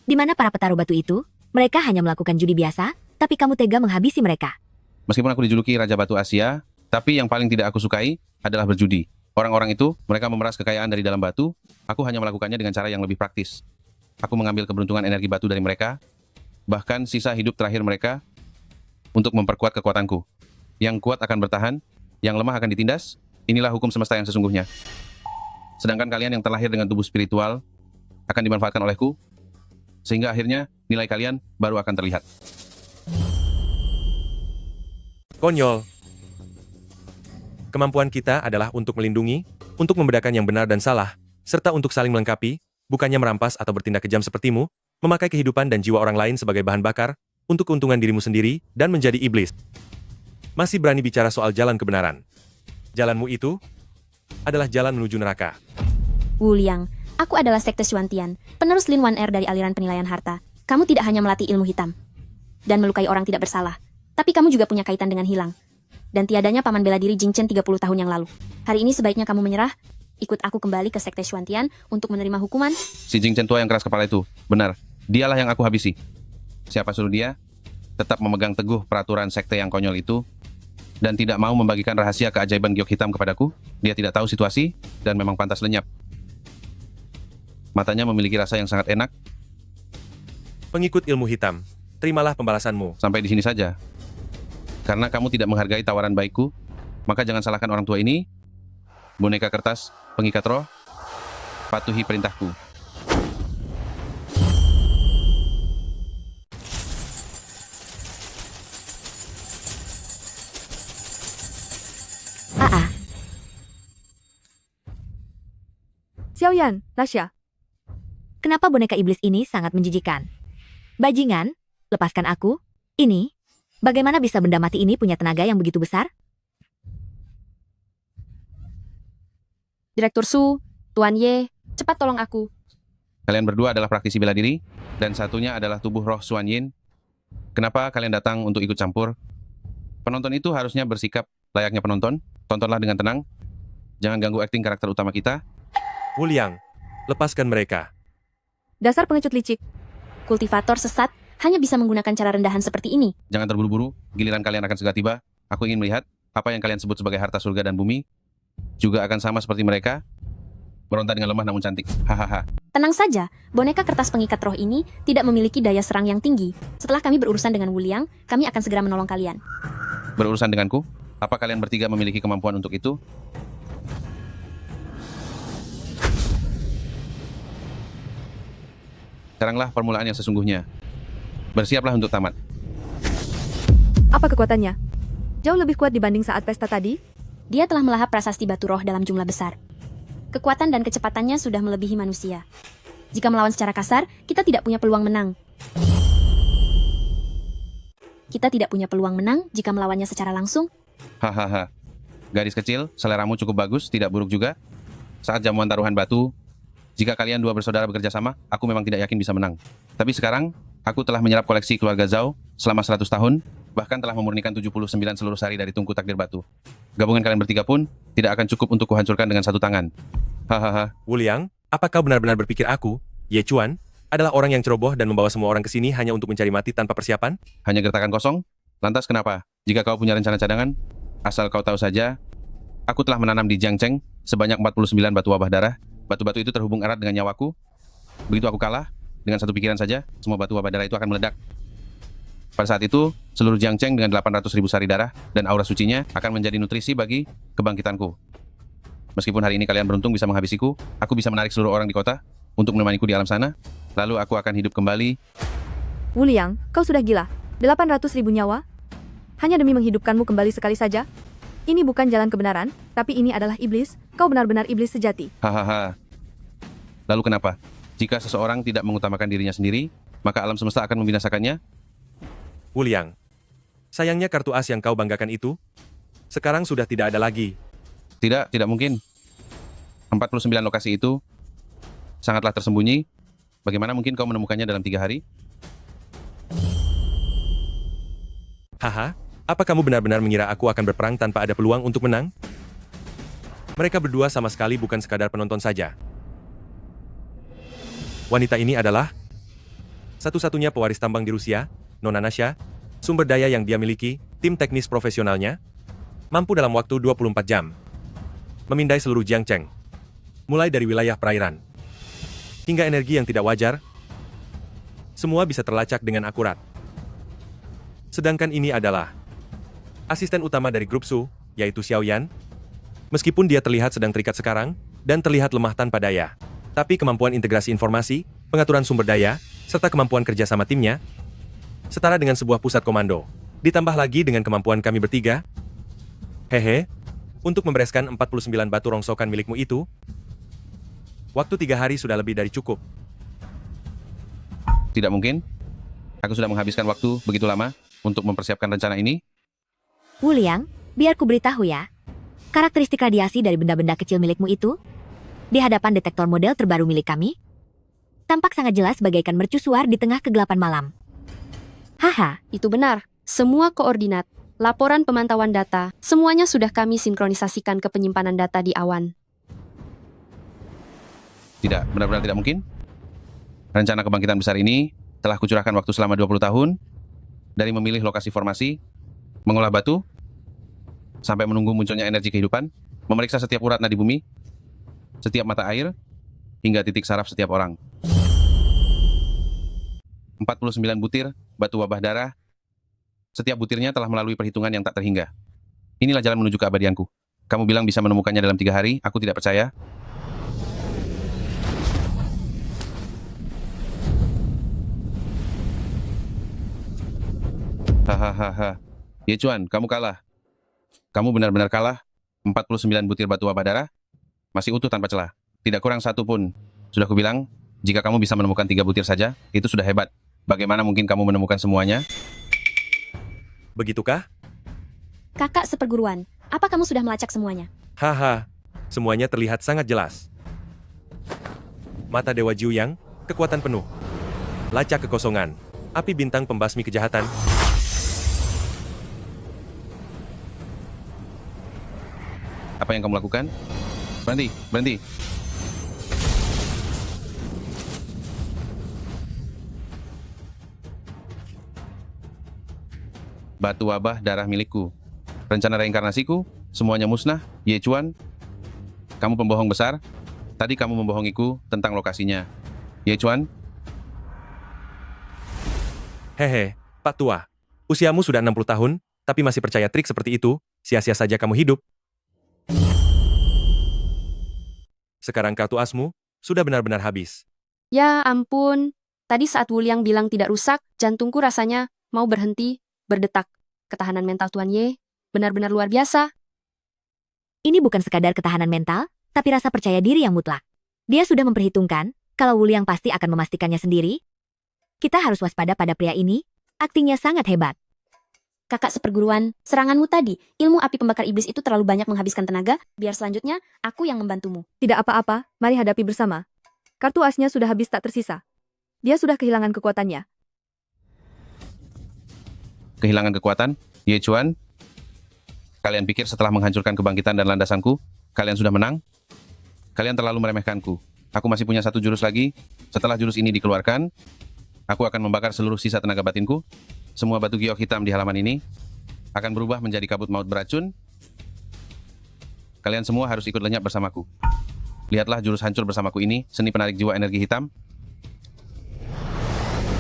di mana para petaruh batu itu? Mereka hanya melakukan judi biasa, tapi kamu tega menghabisi mereka. Meskipun aku dijuluki Raja Batu Asia, tapi yang paling tidak aku sukai adalah berjudi. Orang-orang itu, mereka memeras kekayaan dari dalam batu, aku hanya melakukannya dengan cara yang lebih praktis. Aku mengambil keberuntungan energi batu dari mereka, bahkan sisa hidup terakhir mereka, untuk memperkuat kekuatanku. Yang kuat akan bertahan, yang lemah akan ditindas. Inilah hukum semesta yang sesungguhnya. Sedangkan kalian yang terlahir dengan tubuh spiritual akan dimanfaatkan olehku, sehingga akhirnya nilai kalian baru akan terlihat. Konyol. Kemampuan kita adalah untuk melindungi, untuk membedakan yang benar dan salah, serta untuk saling melengkapi, bukannya merampas atau bertindak kejam sepertimu, memakai kehidupan dan jiwa orang lain sebagai bahan bakar, untuk keuntungan dirimu sendiri, dan menjadi iblis. Masih berani bicara soal jalan kebenaran. Jalanmu itu adalah jalan menuju neraka. Wuliang, aku adalah sekte Xuantian, penerus Lin 1R dari aliran penilaian harta. Kamu tidak hanya melatih ilmu hitam dan melukai orang tidak bersalah, tapi kamu juga punya kaitan dengan hilang. Dan tiadanya paman bela diri Jing Chen 30 tahun yang lalu. Hari ini sebaiknya kamu menyerah, ikut aku kembali ke sekte Xuantian untuk menerima hukuman. Si Jing Chen tua yang keras kepala itu, benar. Dialah yang aku habisi. Siapa suruh dia tetap memegang teguh peraturan sekte yang konyol itu dan tidak mau membagikan rahasia keajaiban giok hitam kepadaku? Dia tidak tahu situasi dan memang pantas lenyap. Matanya memiliki rasa yang sangat enak. Pengikut ilmu hitam, terimalah pembalasanmu. Sampai di sini saja. Karena kamu tidak menghargai tawaran baikku, maka jangan salahkan orang tua ini. Boneka kertas, pengikat roh, patuhi perintahku. Xiaoyan, Nasya. Kenapa boneka iblis ini sangat menjijikan? Bajingan, lepaskan aku. Ini, bagaimana bisa benda mati ini punya tenaga yang begitu besar? Direktur Su, Tuan Ye, cepat tolong aku. Kalian berdua adalah praktisi bela diri, dan satunya adalah tubuh roh Xuan Yin. Kenapa kalian datang untuk ikut campur? Penonton itu harusnya bersikap layaknya penonton. Tontonlah dengan tenang. Jangan ganggu akting karakter utama kita. Wu Liang, lepaskan mereka. Dasar pengecut licik. Kultivator sesat hanya bisa menggunakan cara rendahan seperti ini. Jangan terburu-buru, giliran kalian akan segera tiba. Aku ingin melihat apa yang kalian sebut sebagai harta surga dan bumi juga akan sama seperti mereka. Meronta dengan lemah namun cantik. Hahaha. Tenang saja, boneka kertas pengikat roh ini tidak memiliki daya serang yang tinggi. Setelah kami berurusan dengan Wu Liang, kami akan segera menolong kalian. Berurusan denganku? Apa kalian bertiga memiliki kemampuan untuk itu? Sekaranglah permulaan yang sesungguhnya. Bersiaplah untuk tamat. Apa kekuatannya? Jauh lebih kuat dibanding saat pesta tadi? Dia telah melahap prasasti batu roh dalam jumlah besar. Kekuatan dan kecepatannya sudah melebihi manusia. Jika melawan secara kasar, kita tidak punya peluang menang. Kita tidak punya peluang menang jika melawannya secara langsung. Hahaha. Gadis kecil, seleramu cukup bagus, tidak buruk juga. Saat jamuan taruhan batu, jika kalian dua bersaudara bekerja sama, aku memang tidak yakin bisa menang. Tapi sekarang, aku telah menyerap koleksi keluarga Zhao selama 100 tahun, bahkan telah memurnikan 79 seluruh sari dari tungku takdir batu. Gabungan kalian bertiga pun tidak akan cukup untuk kuhancurkan dengan satu tangan. Hahaha. Wu Liang, apa kau benar-benar berpikir aku, Ye Chuan, adalah orang yang ceroboh dan membawa semua orang ke sini hanya untuk mencari mati tanpa persiapan? Hanya gertakan kosong? Lantas kenapa? Jika kau punya rencana cadangan, asal kau tahu saja, aku telah menanam di Jiangcheng sebanyak 49 batu wabah darah. Batu-batu itu terhubung erat dengan nyawaku. Begitu aku kalah, dengan satu pikiran saja, semua batu wabah darah itu akan meledak. Pada saat itu, seluruh Jiangcheng dengan 800.000 sari darah dan aura sucinya akan menjadi nutrisi bagi kebangkitanku. Meskipun hari ini kalian beruntung bisa menghabisiku, aku bisa menarik seluruh orang di kota untuk menemaniku di alam sana. Lalu aku akan hidup kembali. Wu Liang, kau sudah gila. 800.000 nyawa? Hanya demi menghidupkanmu kembali sekali saja? Ini bukan jalan kebenaran, tapi ini adalah iblis. Kau benar-benar iblis sejati. Hahaha. Lalu kenapa? Jika seseorang tidak mengutamakan dirinya sendiri, maka alam semesta akan membinasakannya? Wu Liang, sayangnya kartu as yang kau banggakan itu, sekarang sudah tidak ada lagi. Tidak mungkin. 49 lokasi itu sangatlah tersembunyi. Bagaimana mungkin kau menemukannya dalam 3 hari? Haha, apa kamu benar-benar mengira aku akan berperang tanpa ada peluang untuk menang? Mereka berdua sama sekali bukan sekadar penonton saja. Wanita ini adalah satu-satunya pewaris tambang di Rusia, Nona Nasya. Sumber daya yang dia miliki, tim teknis profesionalnya, mampu dalam waktu 24 jam memindai seluruh Jiangcheng, mulai dari wilayah perairan hingga energi yang tidak wajar. Semua bisa terlacak dengan akurat. Sedangkan ini adalah asisten utama dari grup Su, yaitu Xiaoyan. Meskipun dia terlihat sedang terikat sekarang, dan terlihat lemah tanpa daya, tapi kemampuan integrasi informasi, pengaturan sumber daya, serta kemampuan kerja sama timnya, setara dengan sebuah pusat komando. Ditambah lagi dengan kemampuan kami bertiga. Hehe, untuk membereskan 49 batu rongsokan milikmu itu, waktu 3 hari sudah lebih dari cukup. Tidak mungkin. Aku sudah menghabiskan waktu begitu lama untuk mempersiapkan rencana ini. Wu Liang, biar ku beritahu ya. Karakteristik radiasi dari benda-benda kecil milikmu itu, di hadapan detektor model terbaru milik kami, tampak sangat jelas bagaikan mercusuar di tengah kegelapan malam. Haha. Itu benar. Semua koordinat, laporan pemantauan data, semuanya sudah kami sinkronisasikan ke penyimpanan data di awan. Tidak, benar-benar tidak mungkin. Rencana kebangkitan besar ini telah kucurahkan waktu selama 20 tahun, dari memilih lokasi formasi, mengolah batu, sampai menunggu munculnya energi kehidupan, memeriksa setiap urat nadi bumi, setiap mata air, hingga titik saraf setiap orang. 49 butir batu wabah darah, setiap butirnya telah melalui perhitungan yang tak terhingga. Inilah jalan menuju keabadianku. Kamu bilang bisa menemukannya dalam 3 hari, aku tidak percaya. Hahaha. Ye Chuan, kamu kalah. Kamu benar-benar kalah. 49 butir batu wabah darah, masih utuh tanpa celah. Tidak kurang satu pun. Sudah kubilang, jika kamu bisa menemukan 3 butir saja, itu sudah hebat. Bagaimana mungkin kamu menemukan semuanya? Begitukah? Kakak seperguruan, apa kamu sudah melacak semuanya? Haha, semuanya terlihat sangat jelas. Mata Dewa Jiuyang, kekuatan penuh. Lacak kekosongan. Api bintang pembasmi kejahatan. Apa yang kamu lakukan? Berhenti, berhenti. Batu wabah darah milikku. Rencana reinkarnasiku, semuanya musnah. Ye Chuan, kamu pembohong besar. Tadi kamu membohongiku tentang lokasinya. Ye Chuan, Hehe, Pak Tua. Usiamu sudah 60 tahun, tapi masih percaya trik seperti itu, sia-sia saja kamu hidup. Sekarang kartu asmu sudah benar-benar habis. Ya ampun, tadi saat Wuliang bilang tidak rusak, jantungku rasanya mau berhenti, berdetak. Ketahanan mental Tuan Ye benar-benar luar biasa. Ini bukan sekadar ketahanan mental, tapi rasa percaya diri yang mutlak. Dia sudah memperhitungkan, kalau Wuliang pasti akan memastikannya sendiri. Kita harus waspada pada pria ini, aktingnya sangat hebat. Kakak seperguruan, seranganmu tadi, ilmu api pembakar iblis itu terlalu banyak menghabiskan tenaga, biar selanjutnya aku yang membantumu. Tidak apa-apa, mari hadapi bersama. Kartu asnya sudah habis tak tersisa. Dia sudah kehilangan kekuatannya. kehilangan kekuatan? Ye Chuan, kalian pikir setelah menghancurkan kebangkitan dan landasanku, kalian sudah menang? Kalian terlalu meremehkanku. Aku masih punya 1 jurus lagi. Setelah jurus ini dikeluarkan, aku akan membakar seluruh sisa tenaga batinku. Semua batu giok hitam di halaman ini akan berubah menjadi kabut maut beracun. Kalian semua harus ikut lenyap bersamaku. Lihatlah jurus hancur bersamaku ini, seni penarik jiwa energi hitam.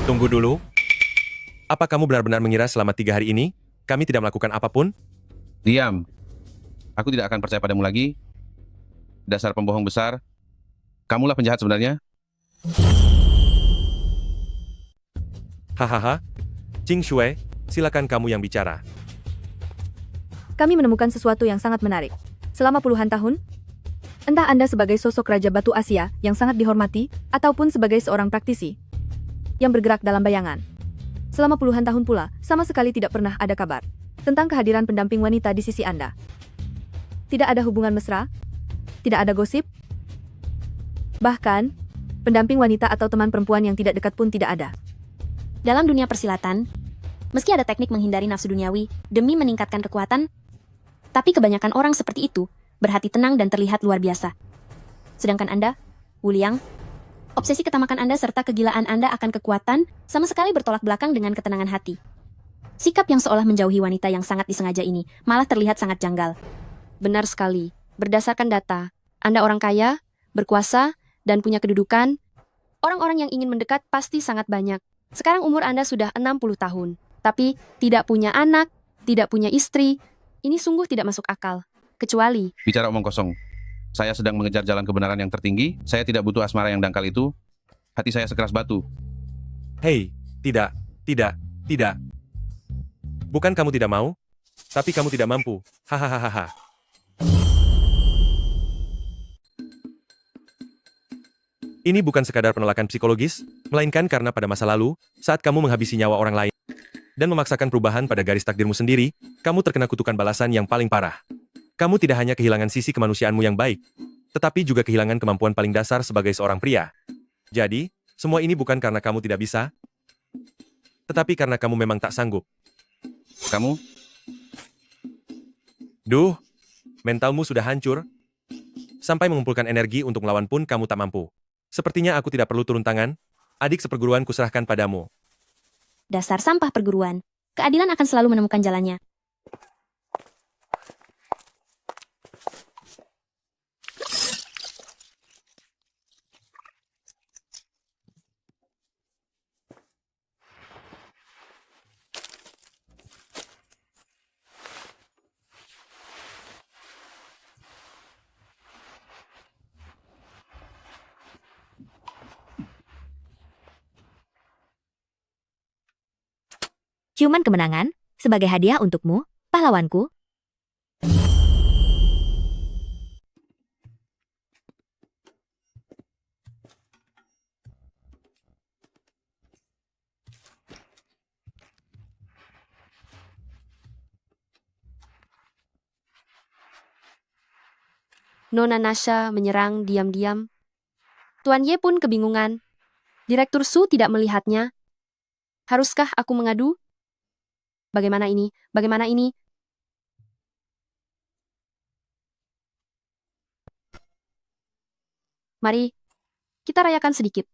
Tunggu dulu. Apa kamu benar-benar mengira selama 3 hari ini, kami tidak melakukan apapun? Diam. Aku tidak akan percaya padamu lagi. Dasar pembohong besar. Kamulah penjahat sebenarnya. Hahaha. Qing Shui, silakan kamu yang bicara. Kami menemukan sesuatu yang sangat menarik. Selama puluhan tahun, entah Anda sebagai sosok Raja Batu Asia yang sangat dihormati, ataupun sebagai seorang praktisi yang bergerak dalam bayangan. Selama puluhan tahun pula, sama sekali tidak pernah ada kabar tentang kehadiran pendamping wanita di sisi Anda. Tidak ada hubungan mesra, tidak ada gosip, bahkan pendamping wanita atau teman perempuan yang tidak dekat pun tidak ada. Dalam dunia persilatan, meski ada teknik menghindari nafsu duniawi demi meningkatkan kekuatan, tapi kebanyakan orang seperti itu berhati tenang dan terlihat luar biasa. Sedangkan Anda, Wuliang, obsesi ketamakan Anda serta kegilaan Anda akan kekuatan sama sekali bertolak belakang dengan ketenangan hati. Sikap yang seolah menjauhi wanita yang sangat disengaja ini malah terlihat sangat janggal. Benar sekali. Berdasarkan data, Anda orang kaya, berkuasa, dan punya kedudukan. Orang-orang yang ingin mendekat pasti sangat banyak. Sekarang umur Anda sudah 60 tahun, tapi tidak punya anak, tidak punya istri. Ini sungguh tidak masuk akal. Kecuali Bicara omong kosong. Saya sedang mengejar jalan kebenaran yang tertinggi. Saya tidak butuh asmara yang dangkal itu. Hati saya sekeras batu. Hei, tidak. Bukan kamu tidak mau, tapi kamu tidak mampu. Hahaha. Ini bukan sekadar penolakan psikologis, melainkan karena pada masa lalu, saat kamu menghabisi nyawa orang lain dan memaksakan perubahan pada garis takdirmu sendiri, kamu terkena kutukan balasan yang paling parah. Kamu tidak hanya kehilangan sisi kemanusiaanmu yang baik, tetapi juga kehilangan kemampuan paling dasar sebagai seorang pria. Jadi, semua ini bukan karena kamu tidak bisa, tetapi karena kamu memang tak sanggup. Kamu? Duh, mentalmu sudah hancur. Sampai mengumpulkan energi untuk melawan pun kamu tak mampu. Sepertinya aku tidak perlu turun tangan. Adik seperguruan kuserahkan padamu. Dasar sampah perguruan. Keadilan akan selalu menemukan jalannya. Ciuman kemenangan, sebagai hadiah untukmu, pahlawanku. Nona Nasha menyerang diam-diam. Tuan Ye pun kebingungan. Direktur Su tidak melihatnya. Haruskah aku mengadu? Bagaimana ini? Bagaimana ini? Mari, kita rayakan sedikit.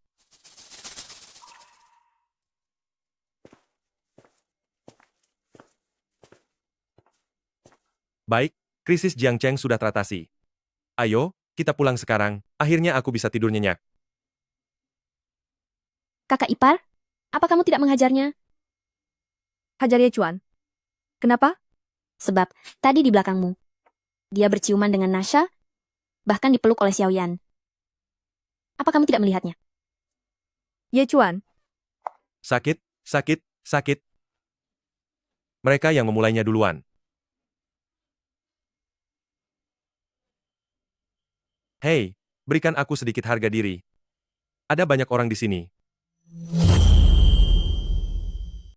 Baik, krisis Jiang Cheng sudah teratasi. Ayo, kita pulang sekarang. Akhirnya aku bisa tidur nyenyak. Kakak ipar, apa kamu tidak menghajarnya? Hajar Ye Chuan. Kenapa? Sebab, tadi di belakangmu. Dia berciuman dengan Nasha, bahkan dipeluk oleh Xiaoyan. Apa kamu tidak melihatnya? Ye Chuan. Sakit, sakit, sakit. Mereka yang memulainya duluan. Hei, berikan aku sedikit harga diri. Ada banyak orang di sini.